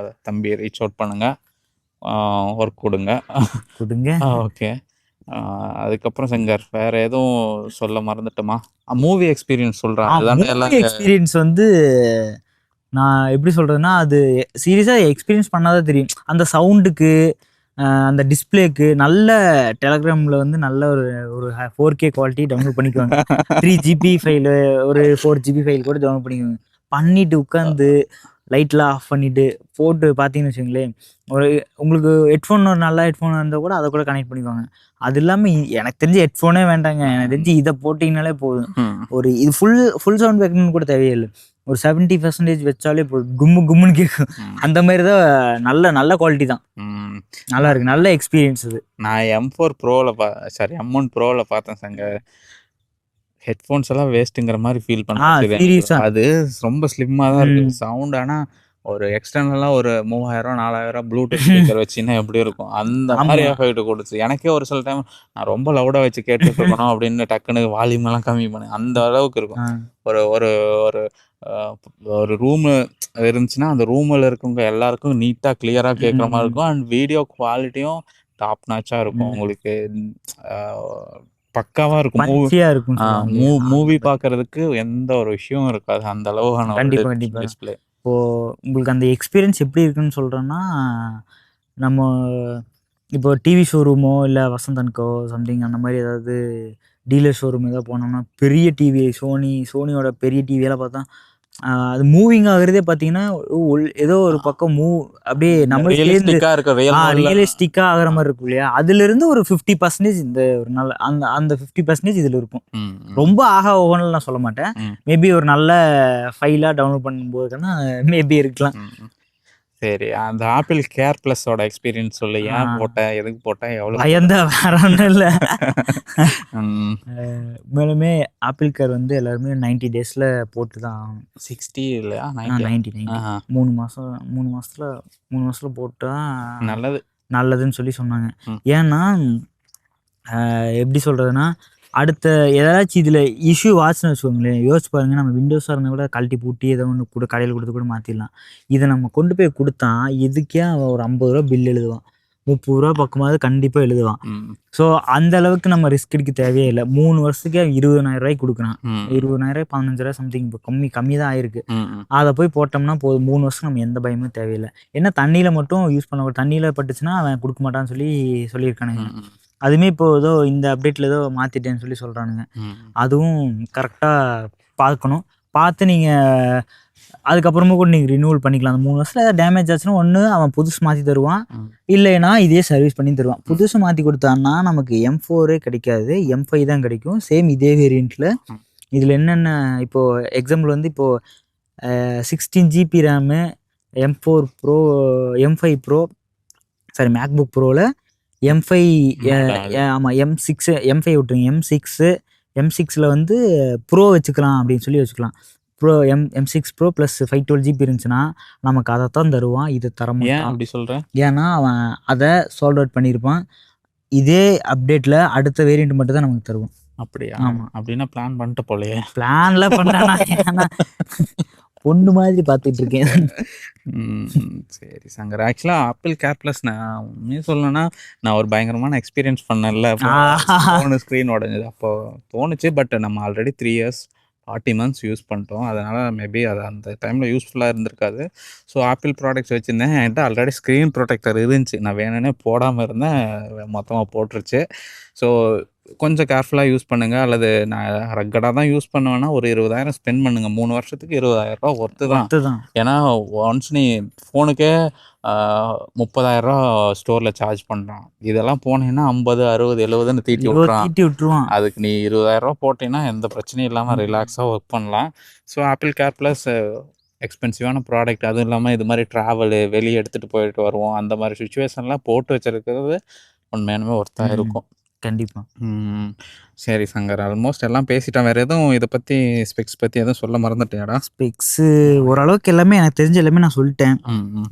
Speaker 1: தம்பி ரீச் அவுட் பண்ணுங்கள், ஒர்க் கொடுங்க. ஓகே. அதுக்கப்புறம் சங்கர் வேறு எதுவும் சொல்ல மறந்துட்டோமா? மூவி எக்ஸ்பீரியன்ஸ் சொல்கிறேன்.
Speaker 2: மூவி எக்ஸ்பீரியன்ஸ் வந்து நான் எப்படி சொல்கிறதுன்னா, அது சீரியஸாக எக்ஸ்பீரியன்ஸ் பண்ணாதான் தெரியும். அந்த சவுண்டுக்கு, அந்த டிஸ்பிளேக்கு நல்ல டெலகிராமில் வந்து நல்ல ஒரு 4K குவாலிட்டி டவுன்லோட் பண்ணிக்குவாங்க. 3 GB ஃபைலு, ஒரு 4 GB ஃபைல் கூட டவுன்லோட் பண்ணிக்குவாங்க. பண்ணிவிட்டு உட்காந்து லைட்லாம் ஆஃப் பண்ணிவிட்டு போட்டு பார்த்தீங்கன்னு வச்சுங்களேன், உங்களுக்கு ஹெட்ஃபோன் ஒரு நல்ல ஹெட்ஃபோன் இருந்தால் கூட அதை கூட கனெக்ட் பண்ணிக்குவாங்க. அது இல்லாமல் எனக்கு தெரிஞ்சு ஹெட்ஃபோனே வேண்டாங்க, எனக்கு தெரிஞ்சு இதை போட்டிங்கனாலே போதும். இது ஃபுல் சவுண்ட் வைக்கணும்னு கூட தேவையில்லை. ஒரு 70% வச்சாலே போதும், கும்முன்னு கேட்கும். அந்த மாதிரி தான் நல்ல குவாலிட்டி தான், நல்லா இருக்கு, நல்ல எக்ஸ்பீரியன்ஸ் இது.
Speaker 1: நான் M4 ப்ரோவில் M1 ப்ரோவில் பார்த்தேன் சங்க, ஹெட்ஃபோன்ஸ் எல்லாம் வேஸ்ட்டுங்கிற மாதிரி ஃபீல் பண்ணேன். அது ரொம்ப ஸ்லிம்மாக தான் இருக்குது சவுண்ட். ஆனால் ஒரு எக்ஸ்டர்னலாக ஒரு 3000 4000 ப்ளூடூத் ஸ்பீக்கர் வச்சுன்னா எப்படி இருக்கும், அந்த மாதிரி எஃபெக்ட் கொடுத்து எனக்கே ஒரு சில டைம் நான் ரொம்ப லவுடாக வச்சு கேட்டுட்டு இருக்கணும் அப்படின்னு டக்குன்னு வால்யூம் எல்லாம் கம்மி பண்ணேன். அந்த அளவுக்கு இருக்கும். ஒரு ஒரு ஒரு ஒரு ரூமு இருந்துச்சுன்னா அந்த ரூமில் இருக்கவங்க எல்லாருக்கும் நீட்டாக கிளியராக கேட்குற மாதிரி இருக்கும். அண்ட் வீடியோ குவாலிட்டியும் டாப் நாச்சாக இருக்கும். உங்களுக்கு பக்காவாக இருக்கும். மூவி பார்க்கறதுக்கு எந்த ஒரு விஷயமும் இருக்காது, அந்த அளவுக்கான டிஸ்பிளே.
Speaker 2: இப்போது உங்களுக்கு அந்த எக்ஸ்பீரியன்ஸ் எப்படி இருக்குன்னு சொல்கிறேன்னா, நம்ம இப்போ டிவி ஷோரூமோ இல்லை வசந்தன்கோ சம்திங் அந்த மாதிரி ஏதாவது டீலர் ஷோரூம் ஏதாவது போனோம்னா, பெரிய டிவி சோனியோட பெரிய டிவியெல்லாம் பார்த்தா அது மூவிங் ஆகுறதே பார்த்தீங்கன்னா ஏதோ ஒரு பக்கம் அப்படியே நம்ம ரியலிஸ்டிக்காக ஆகிற மாதிரி இருக்கும் இல்லையா. அதுலேருந்து ஒரு 50% இந்த ஒரு நல்ல அந்த 50% இதில் இருக்கும். ரொம்ப ஓகேன்னு நான் சொல்ல மாட்டேன், மேபி ஒரு நல்ல ஃபைலாக டவுன்லோட் பண்ணும்போதுன்னா மேபி இருக்கலாம்.
Speaker 1: சரி, அந்த ஆப்பிள் கேர் ப்ளஸோட எக்ஸ்பீரியன்ஸ் சொல்லு. ஏன் போட்டேன், எதுக்கு போட்டேன், எவ்வளோ
Speaker 2: பயந்தா வேற ஒன்றும் இல்லை. மேலுமே ஆப்பிள் கேர் வந்து எல்லாருமே 90 days போட்டு தான்
Speaker 1: 60 இல்லையா,
Speaker 2: 90 3 மாதத்தில் போட்டால் நல்லதுன்னு சொல்லி சொன்னாங்க. ஏன்னா எப்படி சொல்கிறதுனா, அடுத்த ஏதாச்சும் இதில் இஷ்யூ ஆச்சுன்னு வச்சுக்கோங்களேன், யோசிச்சு பாருங்க, நம்ம விண்டோஸாக இருந்தால் கூட கழட்டி பூட்டி ஏதோ ஒன்று கூட கடையில் கொடுத்து கூட மாற்றிடலாம். இதை நம்ம கொண்டு போய் கொடுத்தா இதுக்கே அவன் ஒரு 50 ரூபா பில் எழுதுவான், 30 ரூபா பக்கமாவது கண்டிப்பாக எழுதுவான். ஸோ அந்த அளவுக்கு நம்ம ரிஸ்க் எடுக்க தேவையே இல்லை. 3 வருஷத்துக்கே 20,000 ரூபாய்க்கு கொடுக்குறான். 20,000 15,000 சம்திங், இப்போ கம்மி தான் ஆயிருக்கு. அதை போய் போட்டோம்னா போதும், 3 வருஷம் நம்ம எந்த பயமும் தேவையில்லை. ஏன்னா தண்ணியில் மட்டும் யூஸ் பண்ண, தண்ணியில் பட்டுச்சுன்னா அவன் கொடுக்க மாட்டான்னு சொல்லியிருக்கானுங்க. அதுவுமே இப்போ ஏதோ இந்த அப்டேட்டில் ஏதோ மாற்றிட்டேன்னு சொல்லி சொல்கிறானுங்க. அதுவும் கரெக்டாக பார்க்கணும். பார்த்து நீங்கள் அதுக்கப்புறமா கூட நீங்கள் ரினியூவல் பண்ணிக்கலாம். அந்த 3 வருஷத்தில் ஏதாவது டேமேஜ் ஆச்சுன்னா ஒன்று அவன் புதுசு மாற்றி தருவான், இல்லைன்னா இதே சர்வீஸ் பண்ணி தருவான். புதுசு மாற்றி கொடுத்தான்னா நமக்கு M4 கிடைக்காது, M5 தான் கிடைக்கும். சேம் இதே வேரியண்ட்டில். இதில் என்னென்ன இப்போது எக்ஸாம்பிள் வந்து இப்போது 16 GB RAM, M4 pro M5 pro sorry MacBook ப்ரோவில் M5 ஆமாம் M6 விட்டுருங்க M6 வந்து ப்ரோ வச்சுக்கலாம் அப்படின்னு சொல்லி வச்சுக்கலாம். Bro M6 bro plus 512 GB இருந்துச்சுன்னா நமக்கு அதை தான் தருவான், இது தரமாட்டான்.
Speaker 1: அப்படி சொல்கிறேன்
Speaker 2: ஏன்னா அவன் அதை சால்வ் அவுட் பண்ணியிருப்பான். இதே அப்டேட்டில் அடுத்த வேரியண்ட் மட்டும் தான் நமக்கு தருவான்.
Speaker 1: அப்படியா? ஆமாம். அப்படின்னா பிளான் பண்ணிட்டு போலையே.
Speaker 2: பிளான்லாம் பண்ணுறேன்னா ஏன்னா பொண்ணு மாதிரி பார்த்துட்டு இருக்கேன்.
Speaker 1: சரி சங்கர், ஆக்சுவலாக ஆப்பிள் கேர் ப்ளஸ் நான் உண்மையாக சொல்லணும்னா நான் ஒரு பயங்கரமான எக்ஸ்பீரியன்ஸ் பண்ணல. ஃபோனு ஸ்க்ரீன் உடஞ்சது அப்போ தோணுச்சு. பட் நம்ம ஆல்ரெடி 3 years 40 months யூஸ் பண்ணிட்டோம். அதனால் மேபி அது அந்த டைமில் யூஸ்ஃபுல்லாக இருந்திருக்காது. ஸோ ஆப்பிள் ப்ராடக்ட்ஸ் வச்சுருந்தேன். என்கிட்ட ஆல்ரெடி ஸ்க்ரீன் ப்ரொடெக்டர் இருந்துச்சு. நான் வேணும்னே போடாமல் இருந்தேன், மொத்தமாக போட்டுருச்சு. ஸோ கொஞ்சம் கேர்ஃபுல்லாக யூஸ் பண்ணுங்கள். அல்லது நான் ரக்கடாக தான் யூஸ் பண்ணுவேன்னா ஒரு 20,000 ஸ்பெண்ட் பண்ணுங்கள். 3 வருஷத்துக்கு 20,000 ஒர்த்து தான். ஏன்னா ஒன்ஸ் நீ ஃபோனுக்கே 30,000 ஸ்டோரில் சார்ஜ் பண்ணுறான். இதெல்லாம் போனீங்கன்னா 50, 60, 70ன்னு தீட்டி விட்டுருவான். அதுக்கு நீ 20,000 போட்டீங்கன்னா எந்த பிரச்சனையும் இல்லாமல் ரிலாக்ஸாக ஒர்க் பண்ணலாம். ஸோ ஆப்பிள் கேர் ப்ளஸ் எக்ஸ்பென்சிவான ப்ராடக்ட். அதுவும் இல்லாமல் இது மாதிரி ட்ராவலு, வெளியே எடுத்துகிட்டு போயிட்டு வருவோம், அந்த மாதிரி சுச்சுவேஷன்லாம் போட்டு வச்சுருக்கிறது உண்மையானுமே ஒர்த்தாக இருக்கும்.
Speaker 2: கண்டிப்பாக.
Speaker 1: சரி சங்கர், ஆல்மோஸ்ட் எல்லாம் பேசிட்டேன். வேறு எதுவும் இதை பற்றி ஸ்பெக்ஸ் பற்றி எதுவும் சொல்ல மறந்துட்டேடா?
Speaker 2: ஸ்பெக்ஸு ஓரளவுக்கு எல்லாமே எனக்கு தெரிஞ்ச எல்லாமே நான் சொல்லிட்டேன்.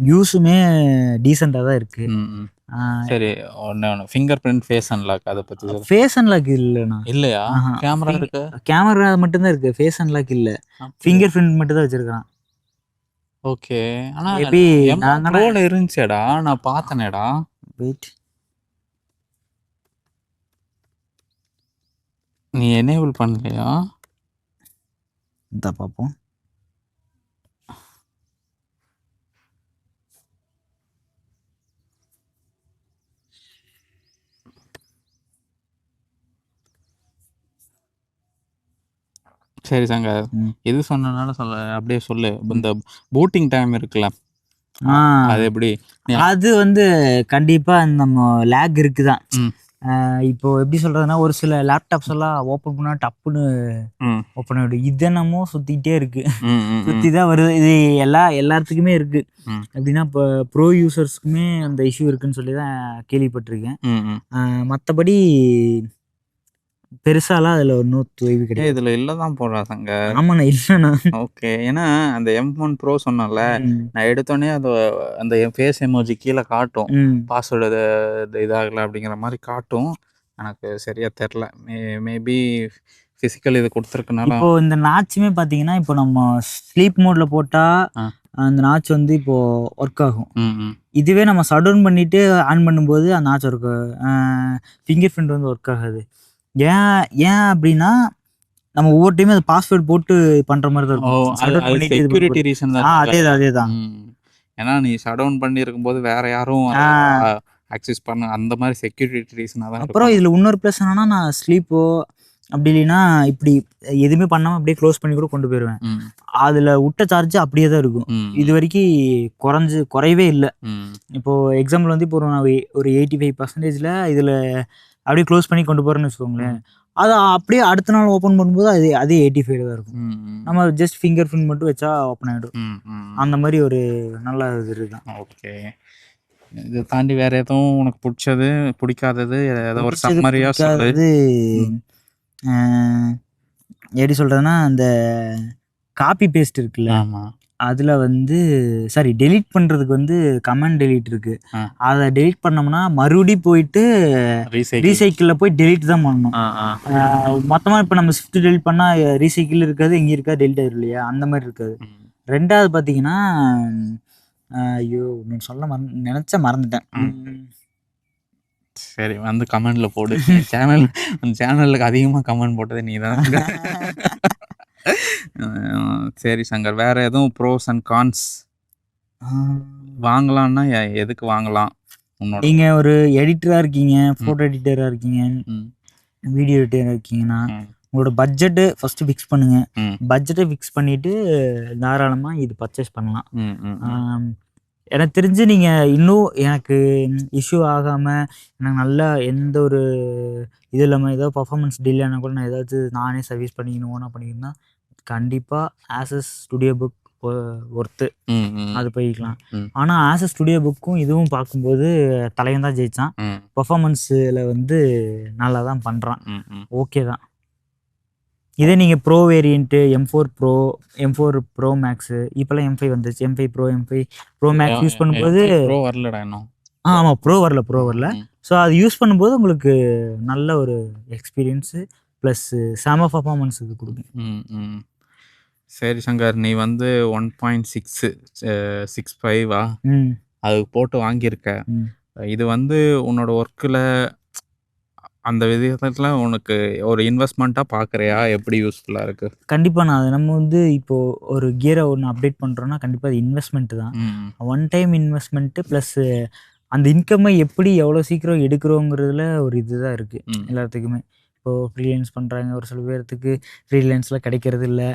Speaker 2: யூஸுமே டீசெண்டாக தான் இருக்குது.
Speaker 1: சரி, ஒன்று ஃபிங்கர் பிரிண்ட் ஃபேஸ் அன்லாக், அதை பற்றி.
Speaker 2: ஃபேஸ் அன்லாக் இல்லைண்ணா.
Speaker 1: இல்லையா? கேமரா இருக்கு,
Speaker 2: கேமரா மட்டும்தான் இருக்குது, ஃபேஸ் அன்லாக் இல்லை. ஃபிங்கர் பிரிண்ட் மட்டும் தான் வச்சுருக்கான்.
Speaker 1: ஓகே, ஆனால் ப்ரோல இருந்துச்சேடா, நான் பார்த்தனேடா.
Speaker 2: வெயிட்,
Speaker 1: நீ எனேபிள் பண்ணலையா?
Speaker 2: இந்த பார்ப்போம்.
Speaker 1: சரி சங்கர், எது சொன்னனால அப்படியே சொல்லு. இந்த பூட்டிங் டைம் இருக்குல்ல, அது எப்படி?
Speaker 2: அது வந்து கண்டிப்பாக நம்ம லேக் இருக்குதான். இப்போ எப்படி சொல்றதுன்னா, ஒரு சில லேப்டாப்ஸ் எல்லாம் ஓப்பன் பண்ணா டப்புன்னு ஓப்பன் ஆகிடும். இது என்னமோ சுத்திக்கிட்டே இருக்கு, சுத்தி தான் வருது. இது எல்லாத்துக்குமே இருக்கு. எப்படின்னா இப்போ ப்ரோ யூசர்ஸ்க்குமே அந்த இஷ்யூ இருக்குன்னு சொல்லி தான் கேள்விப்பட்டிருக்கேன். மற்றபடி பெருசாலாம் அதில் ஒன்றும் தொய்வு கிடையாது.
Speaker 1: இதில் இல்லை தான் போடுறாங்க.
Speaker 2: ஆமாண்ணா, இல்லைண்ணா.
Speaker 1: ஓகே, ஏன்னா அந்த M1 ப்ரோ சொன்னால, நான் எடுத்தோடனே அந்த ஃபேஸ் எமோஜி கீழே காட்டும், பாஸ்வேர்டு இதாகலை அப்படிங்கிற மாதிரி காட்டும். எனக்கு சரியாக தெரில. மேபி ஃபிசிக்கல் இது கொடுத்துருக்கனால.
Speaker 2: இப்போ இந்த நாட்சுமே பார்த்தீங்கன்னா, இப்போ நம்ம ஸ்லீப் மோடில் போட்டால் அந்த நாட்ச் வந்து இப்போ ஒர்க் ஆகும். இதுவே நம்ம ஷட் டவுன் பண்ணிட்டு ஆன் பண்ணும்போது அந்த நாட்ச் ஒர்க், ஃபிங்கர் பிரிண்ட் வந்து ஒர்க் ஆகாது. ஏன் அப்படின்னா, நம்ம ஒவ்வொரு டைமும் அது பாஸ்வேர்டு போட்டு பண்ற மாதிரி தான் இருக்கும்.
Speaker 1: செக்யூரிட்டி ரீசன் தான்.
Speaker 2: அதேதான்.
Speaker 1: ஏன்னா நீ ஷட் டவுன் பண்ணி இருக்கும்போது வேற யாரும் ஆக்சஸ் பண்ண, அந்த மாதிரி செக்யூரிட்டி ரீசனாக தான்.
Speaker 2: அப்புறம் இதில் இன்னொரு ப்ளஸ் என்னன்னா, நான் ஸ்லீப்போ அப்படி இல்லைன்னா இப்படி எதுவுமே பண்ணாமல் அப்படியே க்ளோஸ் பண்ணி கூட கொண்டு போயிடுவேன். அதில் விட்ட சார்ஜ் அப்படியே தான் இருக்கும். இது வரைக்கும் குறையவே இல்லை. இப்போ எக்ஸாம்பிள் வந்து இப்போ நான் ஒரு 85% இதில் அப்படியே க்ளோஸ் பண்ணி கொண்டு போகிறேன்னு வச்சுக்கோங்களேன், அதை அப்படியே அடுத்த நாள் ஓப்பன் பண்ணும்போது அதே 85 தான் இருக்கும். நம்ம ஜஸ்ட் ஃபிங்கர் பிரிண்ட் மட்டும் வச்சா ஓப்பன் ஆகிடும். அந்த மாதிரி ஒரு நல்ல இது இருக்குதான்.
Speaker 1: ஓகே, இதை தாண்டி வேற எதுவும் உனக்கு பிடிச்சது பிடிக்காதது ஏதோ ஒரு சம்மரியா சொல்றது?
Speaker 2: எப்படி சொல்கிறதுன்னா, அந்த காப்பி பேஸ்ட் இருக்குல்ல, அதில் வந்து சாரி டெலீட் பண்ணுறதுக்கு வந்து கமெண்ட் டெலீட் இருக்குது. அதை டெலீட் பண்ணோம்னா மறுபடியும் போயிட்டு ரீசைக்கிளில் போய் டெலீட் தான் பண்ணணும். மொத்தமாக இப்போ நம்ம ஷிஃப்ட் டெலீட் பண்ணால் ரீசைக்கிள் இருக்காது, இங்கே இருக்காது, டெலீட் ஆகிடும் இல்லையா, அந்த மாதிரி இருக்காது. ரெண்டாவது பார்த்தீங்கன்னா, ஐயோ நான் சொல்ல மறந்துட்டேன்.
Speaker 1: சரி, வந்து கமெண்ட்ல போடு. சேனலுக்கு அதிகமாக கமெண்ட் போட்டது நீ தான். சரி சங்கர், வேற எதுவும் ப்ரோஸ் அண்ட் கான்ஸ்? வாங்கலாம்னா எதுக்கு வாங்கலாம்?
Speaker 2: நீங்க ஒரு எடிட்டரா இருக்கீங்க, போட்டோ எடிட்டரா இருக்கீங்க, வீடியோ எடிட்டரா இருக்கீங்கன்னா உங்களோட பட்ஜெட்டு ஃபர்ஸ்ட் ஃபிக்ஸ் பண்ணுங்க. பட்ஜெட்டை ஃபிக்ஸ் பண்ணிட்டு தாராளமா இது பர்ச்சேஸ் பண்ணலாம். எனக்கு தெரிஞ்சு நீங்கள் இன்னும் எனக்கு இஷ்யூ ஆகாமல், எனக்கு நல்லா எந்த ஒரு இது இல்லாமல் ஏதோ பர்ஃபார்மன்ஸ் டிலே ஆனால் கூட நான் ஏதாச்சும் நானே சர்வீஸ் பண்ணிக்கணும், ஓனாக பண்ணிக்கணும்னா கண்டிப்பாக ஆசஸ் ஸ்டுடியோ புக் ஒர்த்து, அது போய்க்கலாம். ஆனால் ஆஸ் அ ஸ்டுடியோ புக்கும் இதுவும் பார்க்கும்போது தலைவன் தான் ஜெயிச்சான். பர்ஃபார்மன்ஸில் வந்து நல்லா தான் பண்ணுறான், ஓகே தான். இதே நீங்கள் pro variant M4 pro, M4 pro max, இப்போல்லாம் M5 வந்துச்சு, M5 pro, M5 pro max use பண்ணும்போது
Speaker 1: ப்ரோ வரலடா இன்னும்.
Speaker 2: ஆமாம், ப்ரோ வரல. ஸோ அது யூஸ் பண்ணும்போது உங்களுக்கு நல்ல ஒரு எக்ஸ்பீரியன்ஸு ப்ளஸ் செம பர்ஃபார்மன்ஸ் இது கொடுக்கும்.
Speaker 1: சரி சங்கர், நீ வந்து 1.65 அது போட்டு வாங்கியிருக்க. இது வந்து உன்னோட ஒர்க்கில் அந்த விதத்தில் உனக்கு ஒரு இன்வெஸ்ட்மெண்ட்டாக பார்க்குறியா? எப்படி யூஸ்ஃபுல்லாக இருக்குது?
Speaker 2: கண்டிப்பாக நான் அது நம்ம வந்து இப்போது ஒரு கியரை ஒன்று அப்டேட் பண்ணுறோன்னா கண்டிப்பாக அது இன்வெஸ்ட்மெண்ட்டு தான். ஒன் டைம் இன்வெஸ்ட்மெண்ட்டு ப்ளஸ்ஸு அந்த இன்கம்மை எப்படி எவ்வளோ சீக்கிரம் எடுக்கிறோங்கிறதுல ஒரு இதுதான் இருக்குது எல்லாத்துக்குமே. இப்போது ஃப்ரீலான்ஸ் பண்ணுறாங்க, ஒரு சில பேர்த்துக்கு ஃப்ரீலான்ஸில் கிடைக்கிறது இல்லை,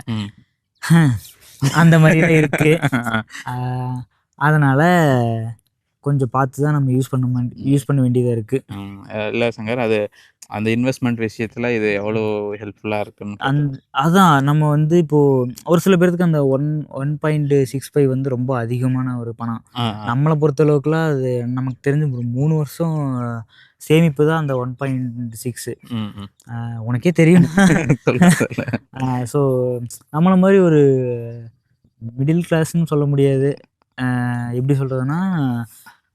Speaker 2: அந்த மாதிரிலாம் இருக்குது. அதனால் கொஞ்சம் பார்த்து தான் நம்ம யூஸ் பண்ண வேண்டியதாக இருக்குது.
Speaker 1: இல்லை சங்கர், அது அந்த இன்வெஸ்ட்மெண்ட் விஷயத்தில் இது எவ்வளோ ஹெல்ப்ஃபுல்லாக இருக்குன்னு
Speaker 2: அதான் நம்ம வந்து இப்போது ஒரு சில பேர்த்துக்கு அந்த 1.65 வந்து ரொம்ப அதிகமான ஒரு பணம். நம்மளை பொறுத்தளவுக்குலாம் அது நமக்கு தெரிஞ்சு ஒரு 3 வருஷம் சேமிப்பு தான் அந்த 1.6. உனக்கே தெரியும். ஸோ நம்மளை மாதிரி ஒரு மிடில் கிளாஸ்ன்னு சொல்ல முடியாது, எப்படி சொல்கிறதுனா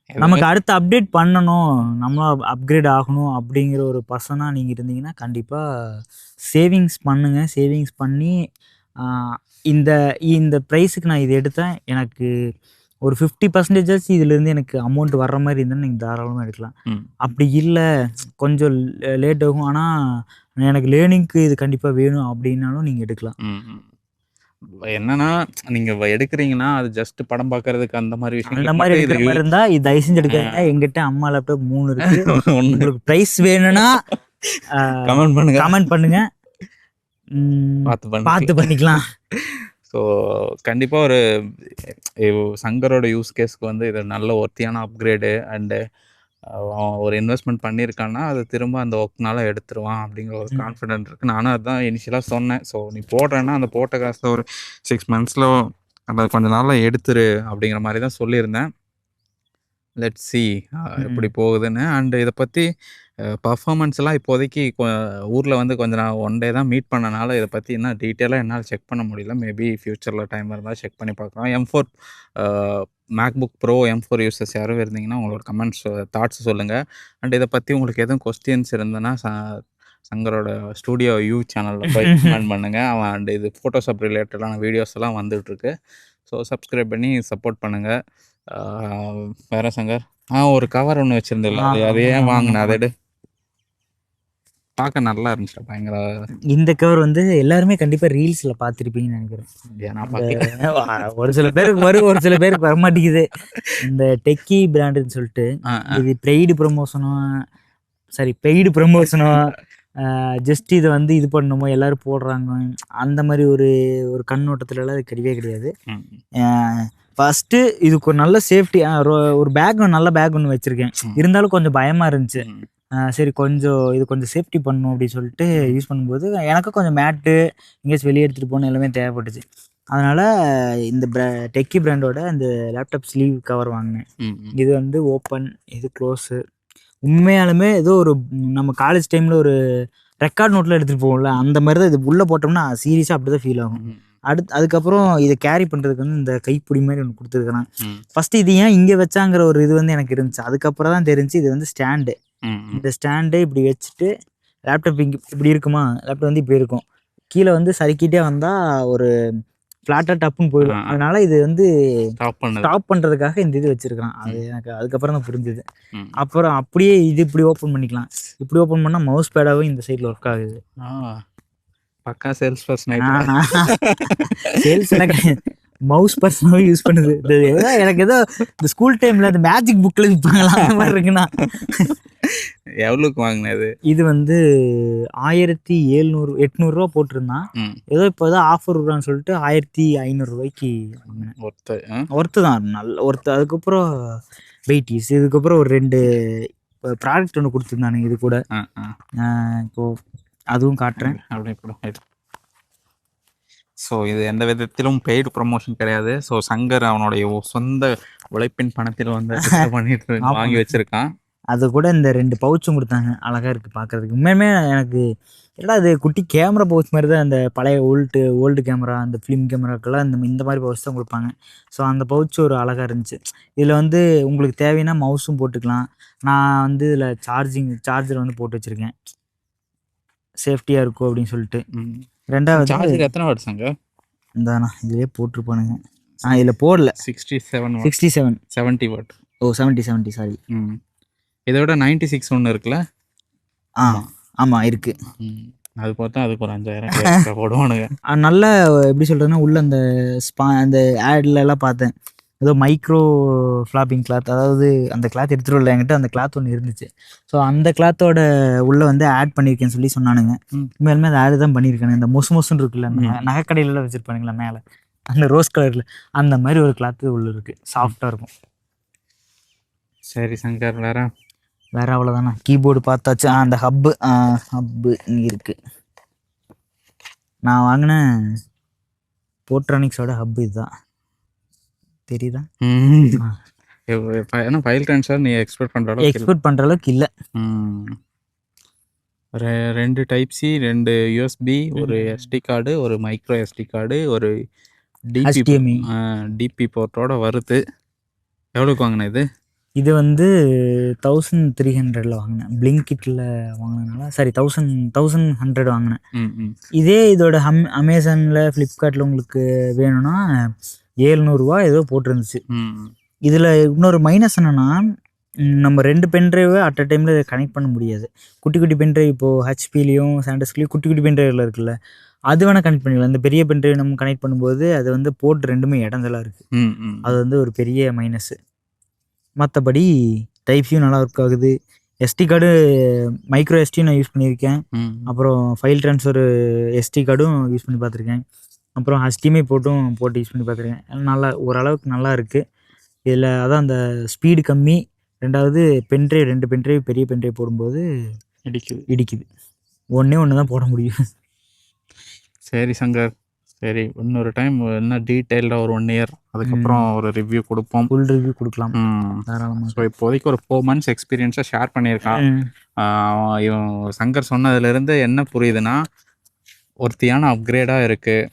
Speaker 2: நமக்கு அடுத்து அப்டேட் பண்ணணும், நம்மளும் அப்கிரேட் ஆகணும் அப்படிங்கிற ஒரு பர்சனாக நீங்கள் இருந்தீங்கன்னா கண்டிப்பாக சேவிங்ஸ் பண்ணுங்கள். சேவிங்ஸ் பண்ணி இந்த ப்ரைஸுக்கு நான் இது எடுத்தேன், எனக்கு ஒரு 50% இதுலேருந்து எனக்கு அமௌண்ட் வர்ற மாதிரி இருந்தால் நீங்கள் தாராளமாக எடுக்கலாம். அப்படி இல்லை, கொஞ்சம் லேட் ஆகும், ஆனால் எனக்கு லேர்னிங்க்கு இது கண்டிப்பாக வேணும் அப்படின்னாலும் நீங்கள் எடுக்கலாம்.
Speaker 1: என்னன்னா நீங்க எடுக்கிறீங்கன்னா அது ஜஸ்ட் படம் பார்க்கறதுக்கு அந்த மாதிரி விஷயம்,
Speaker 2: அந்த மாதிரி எடுக்கிற மாதிரி இருந்தா இது தயவு செஞ்சு எடுக்காதீங்க. எங்கிட்ட அம்மா லேப்டாப் 3 இருக்கு. உங்களுக்கு பிரைஸ் வேணும்னா கமெண்ட் பண்ணுங்க, பார்த்து பண்ணிக்கலாம்.
Speaker 1: ஸோ கண்டிப்பாக ஒரு சங்கரோட யூஸ் கேஸ்க்கு வந்து இது நல்ல ஒர்த்தியான அப்கிரேடு. அண்டு ஒரு இன்வெஸ்ட்மெண்ட் பண்ணியிருக்கான்னா அது திரும்ப அந்த ஒர்க்னால எடுத்துருவான் அப்படிங்கிற ஒரு கான்ஃபிடென்ட் இருக்குது. நானும் அதுதான் இனிஷியலாக சொன்னேன். ஸோ நீ போடுறேன்னா அந்த போட்ட காசை ஒரு 6 monthஸில் அந்த கொஞ்ச நாளில் எடுத்துரு அப்படிங்கிற மாதிரி தான் சொல்லியிருந்தேன். லெட்ஸ் சி எப்படி போகுதுன்னு. அண்டு இதை பற்றி பர்ஃபார்மன்ஸ்லாம் இப்போதைக்கு ஊரில் வந்து கொஞ்சம் நான் 1 day தான் மீட் பண்ணனால இதை பற்றி இன்னும் டீட்டெயிலாக என்னால் செக் பண்ண முடியல. மேபி ஃப்யூச்சரில் டைம் இருந்தால் செக் பண்ணி பார்க்கலாம். M4 MacBook bro M4 users யாரும் இருந்தீங்கன்னா உங்களோட கமெண்ட்ஸ் தாட்ஸ் சொல்லுங்கள். அண்ட் இதை பற்றி உங்களுக்கு எதுவும் கொஸ்டின்ஸ் இருந்ததுன்னா சங்கரோட ஸ்டூடியோ சேனலில் போய் கமெண்ட் பண்ணுங்கள். அவன் அண்ட் இது ஃபோட்டோஷாப் ரிலேட்டடான வீடியோஸ் எல்லாம் வந்துட்டுருக்கு. ஸோ சப்ஸ்கிரைப் பண்ணி சப்போர்ட் பண்ணுங்கள். வேறு சங்கர், ஒரு கவர் ஒன்று வச்சுருந்தில்ல, அது ஏன் வாங்கினேன்? அதை எடு, பார்க்க நல்லா இருந்துச்சு பயங்கர.
Speaker 2: இந்த கவர் வந்து எல்லாருமே கண்டிப்பாக ரீல்ஸில் பார்த்துருப்பீங்கன்னு நினைக்கிறேன். ஒரு சில பேருக்கு வரும், ஒரு சில பேருக்கு வரமாட்டேங்குது. இந்த டெக்கி பிராண்டுன்னு சொல்லிட்டு இது பெய்டு ப்ரமோஷனோ ஜஸ்ட் இதை வந்து இது பண்ணணுமோ எல்லாரும் போடுறாங்க அந்த மாதிரி ஒரு கண்ணோட்டத்துலலாம் அது கிடையவே கிடையாது. ஃபஸ்ட்டு இதுக்கு ஒரு நல்ல சேஃப்டி, ஒரு பேக், நல்ல பேக் ஒன்று வச்சுருக்கேன். இருந்தாலும் கொஞ்சம் பயமாக இருந்துச்சு. சரி கொஞ்சம் சேஃப்டி பண்ணணும் அப்படின்னு சொல்லிட்டு யூஸ் பண்ணும்போது எனக்கு கொஞ்சம் மேட்டு எங்கேயாச்சும் வெளியே எடுத்துகிட்டு போகணும் எல்லாமே தேவைப்பட்டுச்சு. அதனால் இந்த டெக்கி பிராண்டோட இந்த லேப்டாப் ஸ்லீவ் கவர் வாங்கினேன். இது வந்து ஓப்பன், இது க்ளோஸு. உண்மையாலுமே ஏதோ ஒரு நம்ம காலேஜ் டைமில் ஒரு ரெக்கார்ட் நோட்டில் எடுத்துகிட்டு போவோம்ல, அந்த மாதிரி தான் இது உள்ளே போட்டோம்னா சீரியஸாக அப்படி தான் ஃபீல் ஆகும். அதுக்கப்புறம் இதை கேரி பண்ணுறதுக்கு வந்து இந்த கைப்பிடி மாதிரி ஒன்று கொடுத்துருக்குறான். ஃபஸ்ட்டு இது ஏன் இங்கே வச்சாங்கிற ஒரு இது வந்து எனக்கு இருந்துச்சு. அதுக்கப்புறம் தான் தெரிஞ்சு இது வந்து ஸ்டாண்டு. இந்த ஸ்டாண்டு இப்படி வச்சுட்டு லேப்டாப் இங்கே இப்படி இருக்குமா, லேப்டாப் வந்து இப்படி இருக்கும், கீழே வந்து சறுக்கிட்டே வந்தால் ஒரு ஃப்ளாட்டாக டப்புன்னு போயிடும். அதனால இது வந்து ஸ்டாப் பண்ணுறதுக்காக இந்த இது வச்சுருக்கான். அது எனக்கு அதுக்கப்புறம் தான் புரிஞ்சுது. அப்புறம் அப்படியே இது இப்படி ஓப்பன் பண்ணிக்கலாம். இப்படி ஓப்பன் பண்ணால் மவுஸ் பேடாகவும் இந்த சைடில் ஒர்க் ஆகுது.
Speaker 1: பக்கா சேல்ஸ் பர்சன்.
Speaker 2: சேல்ஸ் மவுஸ் பர்சனாக யூஸ் பண்ணுது. எனக்கு ஏதோ இந்த ஸ்கூல் டைமில் அந்த மேஜிக் புக்கில் விற்பாங்களா அந்த மாதிரி இருக்குண்ணா.
Speaker 1: எவ்வளோக்கு வாங்கினது? இது
Speaker 2: வந்து 1700-800 போட்டிருந்தான். ஏதோ இப்போ ஏதோ ஆஃபர் விடுறான்னு சொல்லிட்டு 1500 ரூபாய்க்கு ஒர்த்து தான், நல்ல ஒர்த்து. அதுக்கப்புறம் வெயிட்டிஸ், இதுக்கப்புறம் ஒரு 2 ப்ராடக்ட் ஒன்று கொடுத்துருந்தானுங்க இது கூட. இப்போது அதுவும் காட்டுறேன்.
Speaker 1: அப்படியே கூட ஸோ இது எந்த விதத்திலும் பெய்டு ப்ரொமோஷன் கிடையாது. ஸோ சங்கர் அவனுடைய சொந்த உழைப்பின் பணத்தில் வந்து பண்ணிட்டு வாங்கி வச்சிருக்கான்.
Speaker 2: அது கூட இந்த 2 பவுச்சும் கொடுத்தாங்க, அழகாக இருக்குது பார்க்குறதுக்கு. உண்மையுமே எனக்கு ஏன்னா அது குட்டி கேமரா பவுச் மாதிரி தான். அந்த பழைய ஓல்டு கேமரா, அந்த ஃபிலிம் கேமராக்கெல்லாம் இந்த மாதிரி பவுச் தான் கொடுப்பாங்க. ஸோ அந்த பவுச் ஒரு அழகாக இருந்துச்சு. இதில் வந்து உங்களுக்கு தேவைன்னா மவுஸும் போட்டுக்கலாம். நான் வந்து இதில் சார்ஜர் வந்து போட்டு வச்சுருக்கேன், சேஃப்டியாக இருக்கும் அப்படின்னு சொல்லிட்டு. ரெண்டாவது
Speaker 1: சார்ஜர் எத்தனை வாட்ஸாங்க?
Speaker 2: இந்தாண்ணா இதிலே போட்டிருப்பானுங்க. இதில் போடல.
Speaker 1: 67 70 வாட்.
Speaker 2: O 70 sorry.
Speaker 1: இதோட 96 ஒன்று இருக்குல்ல?
Speaker 2: ஆமாம் இருக்குது.
Speaker 1: அது பார்த்தா அதுக்கு ஒரு 5000 போடுவானுங்க.
Speaker 2: நல்ல எப்படி சொல்கிறதுன்னா உள்ள அந்த ஆட்லலாம் பார்த்தேன், ஏதோ மைக்ரோ ஃப்ளாப்பிங் கிளாத், அதாவது அந்த கிளாத் எடுத்துகிட்டு வரல என்கிட்ட, அந்த கிளாத் ஒன்று இருந்துச்சு. ஸோ அந்த கிளாத்தோட உள்ளே வந்து ஆட் பண்ணியிருக்கேன்னு சொல்லி சொன்னானுங்க. மேலுமே அது ஆட் தான் பண்ணியிருக்கானுங்க. இந்த மொசுன்னு இருக்குல்ல, அந்த நகைக்கடையிலலாம் வச்சுருப்பானுங்களா மேலே, அந்த ரோஸ் கலரில், அந்த மாதிரி ஒரு கிளாத்து உள்ளே இருக்குது, சாஃப்டாக இருக்கும்.
Speaker 1: சரி சங்கர்,
Speaker 2: வேறு அவ்வளோதாண்ணா. கீபோர்டு பார்த்தாச்சு. அந்த ஹப்பு இங்கே இருக்குது. நான் வாங்கின போட்ரானிக்ஸோட ஹப்பு இதுதான், தெரியுதா?
Speaker 1: ஏன்னா ஃபைல் ட்ரான்ஸ்ஃபர் நீ எக்ஸ்போர்ட் பண்ணுற அளவுக்கு
Speaker 2: இல்லை.
Speaker 1: 2 டைப் சி, 2 USB, ஒரு SD கார்டு, ஒரு மைக்ரோ SD கார்டு, ஒரு டிபி போர்ட்டோட வருது. எவ்வளோக்கு வாங்கினேன் இது?
Speaker 2: இது வந்து 1300 வாங்கினேன். பிளிங்கிட்டில் வாங்கினதுனால சாரி 1100 வாங்கினேன். இதே இதோட அமேசானில் ஃப்ளிப்கார்ட்டில் உங்களுக்கு வேணும்னா 700 ஏதோ போட்டிருந்துச்சு. இதில் இன்னொரு மைனஸ் என்னென்னா, நம்ம 2 பென்ட்ரைவை அட் அ டைமில் இதை கனெக்ட் பண்ண முடியாது. குட்டி பென்ட்ரைவ் இப்போது ஹெச்பிலையும் சாண்டஸ்க்லேயும் குட்டி பென்ட்ரைவில் இருக்குல்ல, அது வேணால் கனெக்ட் பண்ணிக்கலாம். இந்த பெரிய பென்ட்ரைவ் நம்ம கனெக்ட் பண்ணும்போது அது வந்து போர்ட் ரெண்டுமே இடஞ்சலாக இருக்குது. அது வந்து ஒரு பெரிய மைனஸு. மற்றபடி டைப்ஸியும் நல்லா ஒர்க் ஆகுது. எஸ்டி கார்டு மைக்ரோ எஸ்டி நான் யூஸ் பண்ணியிருக்கேன். அப்புறம் ஃபைல் ட்ரான்ஸ்ஃபர் எஸ்டி கார்டும் யூஸ் பண்ணி பார்த்துருக்கேன். அப்புறம் HDMI போட்டு யூஸ் பண்ணி பார்த்துருக்கேன். நல்லா ஓரளவுக்கு நல்லா இருக்குது. இதில் அதான் அந்த ஸ்பீடு கம்மி. ரெண்டாவது பென்ட்ரைவ் 2 பென்ட்ரைவ் பெரிய பென்ட்ரைவ் போடும்போது இடிக்குது. ஒன்று தான் போட முடியும்.
Speaker 1: சரி சங்கர், சரி இன்னொரு டைம் என்ன டீட்டெயில்டாக ஒரு 1 இயர் அதுக்கப்புறம் ஒரு ரிவ்யூ கொடுப்போம்.
Speaker 2: ஃபுல் ரிவ்யூ கொடுக்கலாம்.
Speaker 1: ஸோ இப்போதைக்கு ஒரு 4 months எக்ஸ்பீரியன்ஸை ஷேர் பண்ணியிருக்கான். இவன் சங்கர் சொன்னதுலேருந்து என்ன புரியுதுன்னா, ஒருத்தியான அப்கிரேடாக இருக்குது,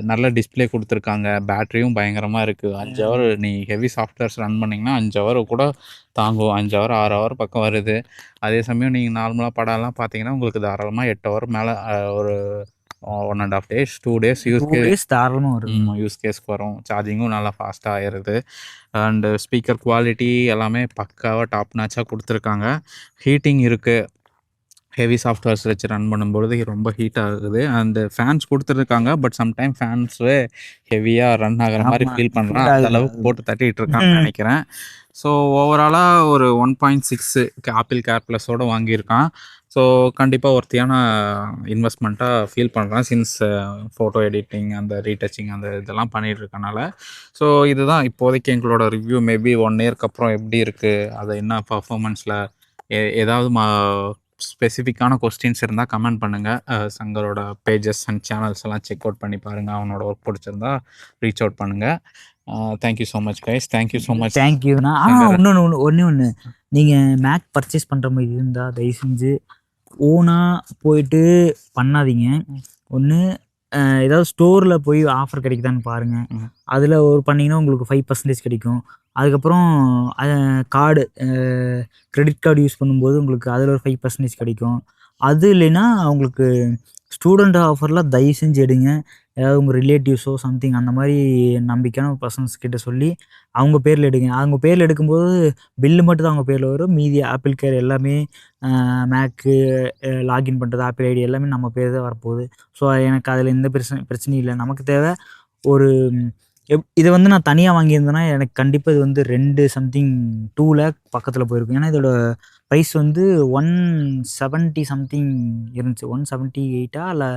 Speaker 1: நல்ல டிஸ்பிளே கொடுத்துருக்காங்க, பேட்டரியும் பயங்கரமாக இருக்குது. 5 ஹவர் நீ ஹெவி சாஃப்ட்வேர்ஸ் ரன் பண்ணிங்கன்னா 5 ஹவர் கூட தாங்கும். 5 ஹவர் 6 ஹவர் பக்கம் வருது. அதே சமயம் நீங்கள் நார்மலாக படம்லாம் பார்த்தீங்கன்னா உங்களுக்கு தாராளமாக 8 ஹவர் மேலே, ஒரு 1.5 days 2 days
Speaker 2: தாராளமாக வரும்.
Speaker 1: யூஸ் கேஸ்க்கு வரும். சார்ஜிங்கும் நல்லா ஃபாஸ்ட்டாக ஆயிடுது. அண்டு ஸ்பீக்கர் குவாலிட்டி எல்லாமே பக்காவாக டாப் நாச்சாக கொடுத்துருக்காங்க. ஹீட்டிங் இருக்குது, ஹெவி சாஃப்ட்வேர்ஸ் வச்சு ரன் பண்ணும்பொழுது ரொம்ப ஹீட் ஆகுது. அண்டு ஃபேன்ஸ் கொடுத்துருக்காங்க, பட் சம்டைம் ஃபேன்ஸு ஹெவியாக ரன் ஆகிற மாதிரி ஃபீல் பண்ணுறேன். அந்த அளவுக்கு போட்டு தட்டிகிட்டு இருக்கான்னு நினைக்கிறேன். ஸோ ஓவராலாக ஒரு 1.6 ஆப்பிள் கேர் ப்ளஸோடு வாங்கியிருக்கான். ஸோ கண்டிப்பாக ஒருத்தியான இன்வெஸ்ட்மெண்ட்டாக ஃபீல் பண்ணுறேன், சின்ஸ் ஃபோட்டோ எடிட்டிங் அந்த ரீடச்சிங் அந்த இதெல்லாம் பண்ணிகிட்டு இருக்கனால. ஸோ இதுதான் இப்போதைக்கு எங்களோட ரிவ்யூ. மேபி 1 இயர்க்கு அப்புறம் எப்படி இருக்குது, அதை என்ன பர்ஃபார்மன்ஸில் ஏதாவது ஸ்பெசிஃபிக்கான கொஸ்டின்ஸ் இருந்தால் கமெண்ட் பண்ணுங்கள். சங்கரோட பேஜஸ் அண்ட் சேனல்ஸ் எல்லாம் செக் அவுட் பண்ணி பாருங்கள். அவனோட ஒர்க் பிடிச்சிருந்தா ரீச் அவுட் பண்ணுங்கள். Thank you so much guys. Thank you so much.
Speaker 2: தேங்க்யூண்ணா. ஒன்று நீங்கள் மேக் பர்ச்சேஸ் பண்ணுற மாதிரி இருந்தால் தயவு செஞ்சு ஓனாக போயிட்டு பண்ணாதீங்க. ஒன்று ஏதாவது ஸ்டோரில் போய் ஆஃபர் கிடைக்குதான்னு பாருங்கள். அதில் ஒரு பண்ணிங்கன்னா உங்களுக்கு 5% கிடைக்கும். அதுக்கப்புறம் கார்டு கிரெடிட் கார்டு யூஸ் பண்ணும்போது உங்களுக்கு அதில் ஒரு 5% கிடைக்கும். அது இல்லைன்னா உங்களுக்கு ஸ்டூடெண்ட் ஆஃபர்லாம் தயவு செஞ்சு எடுங்க. ஏதாவது உங்கள் ரிலேட்டிவ்ஸோ சம்திங் அந்த மாதிரி நம்பிக்கையான பர்சன்ஸ் கிட்ட சொல்லி அவங்க பேரில் எடுங்க. அவங்க பேரில் எடுக்கும்போது பில்லு மட்டும் தான் அவங்க பேரில் வரும். மீதி ஆப்பிள் கேர் எல்லாமே, மேக்கு லாகின் பண்ணுறது, ஆப்பிள் ஐடி எல்லாமே நம்ம பேர் தான் வரப்போகுது. ஸோ எனக்கு அதில் எந்த பிரச்சனையும் இல்லை. நமக்கு தேவை ஒரு இதை வந்து நான் தனியாக வாங்கியிருந்தேன்னா எனக்கு கண்டிப்பாக இது வந்து 2 lakh பக்கத்தில் போயிருக்கும். ஏன்னா இதோட ப்ரைஸ் வந்து 170 சம்திங் இருந்துச்சு. 178 இல்லை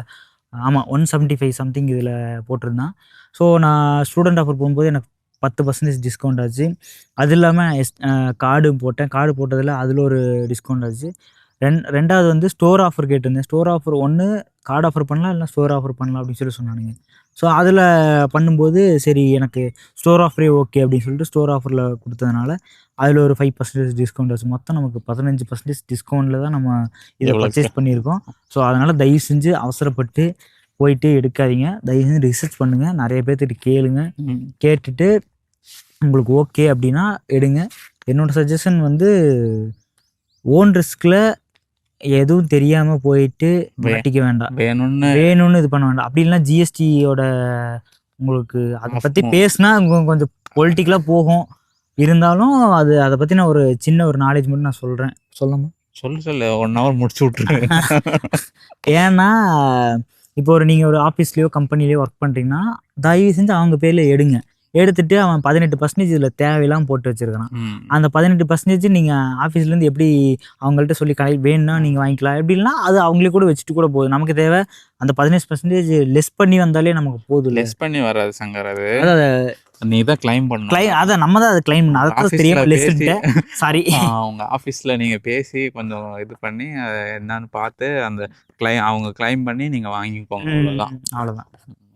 Speaker 2: ஆமாம் 175 சம்திங் இதில் போட்டிருந்தான். ஸோ நான் ஸ்டூடெண்ட் ஆஃபர் போகும்போது எனக்கு 10% டிஸ்கவுண்ட் ஆச்சு. அது இல்லாமல் கார்டு போட்டேன். கார்டு போட்டதில் அதில் ஒரு டிஸ்கவுண்ட் ஆச்சு. ரெண்டாவது வந்து ஸ்டோர் ஆஃபர் கேட்டிருந்தேன். ஸ்டோர் ஆஃபர் ஒன்று கார்டு ஆஃபர் பண்ணலாம், இல்லைனா ஸ்டோர் ஆஃபர் பண்ணலாம் அப்படின்னு சொல்லி சொன்னானுங்க. ஸோ அதில் பண்ணும்போது சரி எனக்கு ஸ்டோர் ஆஃபரே ஓகே அப்படின்னு சொல்லிட்டு ஸ்டோர் ஆஃபரில் கொடுத்ததுனால அதில் ஒரு 5% டிஸ்கவுண்ட் ஆச்சு. மொத்தம் நமக்கு 15% டிஸ்கவுண்ட்டில் தான் நம்ம இதை பர்ச்சேஸ் பண்ணியிருக்கோம். ஸோ அதனால் தயவு செஞ்சு அவசரப்பட்டு போயிட்டு எடுக்காதீங்க. தயவு செஞ்சு ரிசர்ச் பண்ணுங்கள், நிறைய பேர்த்துட்டு கேளுங்க. கேட்டுட்டு உங்களுக்கு ஓகே அப்படின்னா எடுங்க. என்னோடய சஜஷன் வந்து ஓன் ரிஸ்கில் எதுவும் தெரியாமல் போயிட்டு மாட்டிக்க வேண்டாம். வேணும்னு இது பண்ண வேண்டாம். அப்படி இல்லைனா ஜிஎஸ்டியோட உங்களுக்கு அதை பற்றி பேசினா கொஞ்சம் பொலிட்டிக்கலாக போகும். இருந்தாலும் அதை பற்றி நான் ஒரு சின்ன ஒரு நாலேஜ் மட்டும் நான் சொல்கிறேன். சொல்லாமா?
Speaker 1: சொல்லு 1 hour முடிச்சு விட்ருங்க.
Speaker 2: ஏன்னா இப்போ நீங்கள் ஒரு ஆஃபீஸ்லேயோ கம்பெனிலேயோ ஒர்க் பண்ணுறீங்கன்னா தயவு செஞ்சு அவங்க பேரில் எடுங்க. எடுத்துட்டு அவன் 18% இதில் தேவையெல்லாம் போட்டு வச்சிருக்கான். அந்த 18% நீங்கள் ஆஃபீஸ்லேருந்து எப்படி அவங்கள்ட்ட சொல்லி வேணும்னா நீங்கள் வாங்கிக்கலாம். எப்படி இல்லைனா அது அவங்களே கூட வச்சுட்டு கூட போகுது. நமக்கு தேவை அந்த 15% லெஸ் பண்ணி வந்தாலே நமக்கு போதும்.
Speaker 1: லெஸ் பண்ணி வராது சங்கர், அது நீ தான் கிளைம் பண்ணணும்.
Speaker 2: அதான் நம்ம தான் அதை கிளைம் பண்ணணும். அதை தெரியும். சாரி,
Speaker 1: அவங்க ஆஃபீஸில் நீங்கள் பேசி கொஞ்சம் இது பண்ணி அதை என்னன்னு பார்த்து அந்த அவங்க கிளைம் பண்ணி நீங்கள் வாங்கிக்கோங்க.
Speaker 2: அவ்வளோதான்.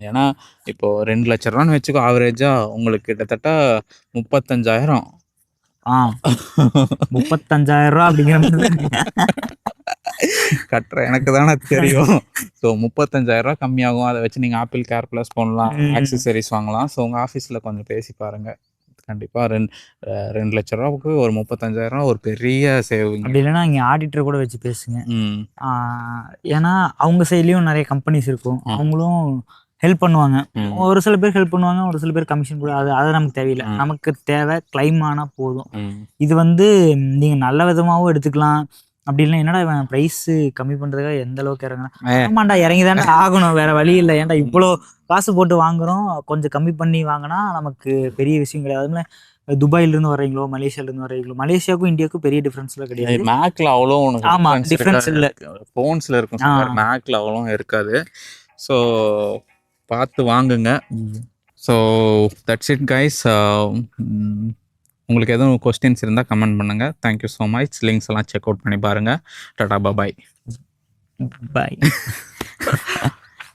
Speaker 1: ஏன்னா இப்போ 2 லட்ச ரூபான்னு வச்சுக்கோ, ஆவரேஜா உங்களுக்கு கிட்டத்தட்ட 35,000.
Speaker 2: 35,000 ரூபா அப்படிங்கிற
Speaker 1: கட்டுற எனக்கு தானே தெரியும். ஸோ 35,000 ரூபா கம்மியாகும். அதை வச்சு நீங்கள் ஆப்பிள் கேர் ப்ளஸ் பண்ணலாம், ஆக்சசரிஸ் வாங்கலாம். ஸோ உங்கள் ஆஃபீஸில் கொஞ்சம் பேசி பாருங்கள். கண்டிப்பாக 2 லட்ச ரூபாவுக்கு ஒரு 35,000 ஒரு பெரிய சேவிங்.
Speaker 2: அப்படி இல்லைன்னா இங்கே ஆடிட்டர் கூட வச்சு பேசுங்க. ஏன்னா அவங்க சைட்லேயும் நிறைய கம்பெனிஸ் இருக்கும், அவங்களும் ஹெல்ப் பண்ணுவாங்க. ஒரு சில பேர் ஹெல்ப் பண்ணுவாங்க, ஒரு சில பேர் கமிஷன் கூட. அது நமக்கு தேவையில்லை. நமக்கு தேவை கிளைம் ஆனால் போதும். இது வந்து நீங்கள் நல்ல விதமாகவும் எடுத்துக்கலாம். அப்படி இல்லை என்னடா இவன் ப்ரைஸ் கம்மி பண்ணுறதுக்காக எந்த அளவுக்கு இறங்கினா ஆமாண்டா இறங்கி தானே ஆகணும், வேற வழி இல்லை. ஏன்டா இவ்வளோ காசு போட்டு வாங்குறோம், கொஞ்சம் கம்மி பண்ணி வாங்கினா நமக்கு பெரிய விஷயம் கிடையாது. துபாயிலிருந்து வர்றீங்களோ, மலேசியாவிலேருந்து வர்றீங்களோ, மலேசியாவுக்கும் இந்தியாவுக்கும் பெரிய டிஃப்ரென்ஸ்லாம் கிடையாது.
Speaker 1: மேக்ல அவ்வளோ
Speaker 2: ஆமாம் டிஃப்ரென்ஸ் இல்லை.
Speaker 1: ஃபோன்ஸில் இருக்கும், மேக்ல அவ்வளோ இருக்காது. ஸோ பார்த்து வாங்குங்க. So that's it guys. உங்களுக்கு எதுவும் கொஸ்டின்ஸ் இருந்தால் கமெண்ட் பண்ணுங்கள். Thank you so much. லிங்க்ஸ் எல்லாம் செக் அவுட் பண்ணி பாருங்கள். டாடா பாய்.
Speaker 2: பாய்.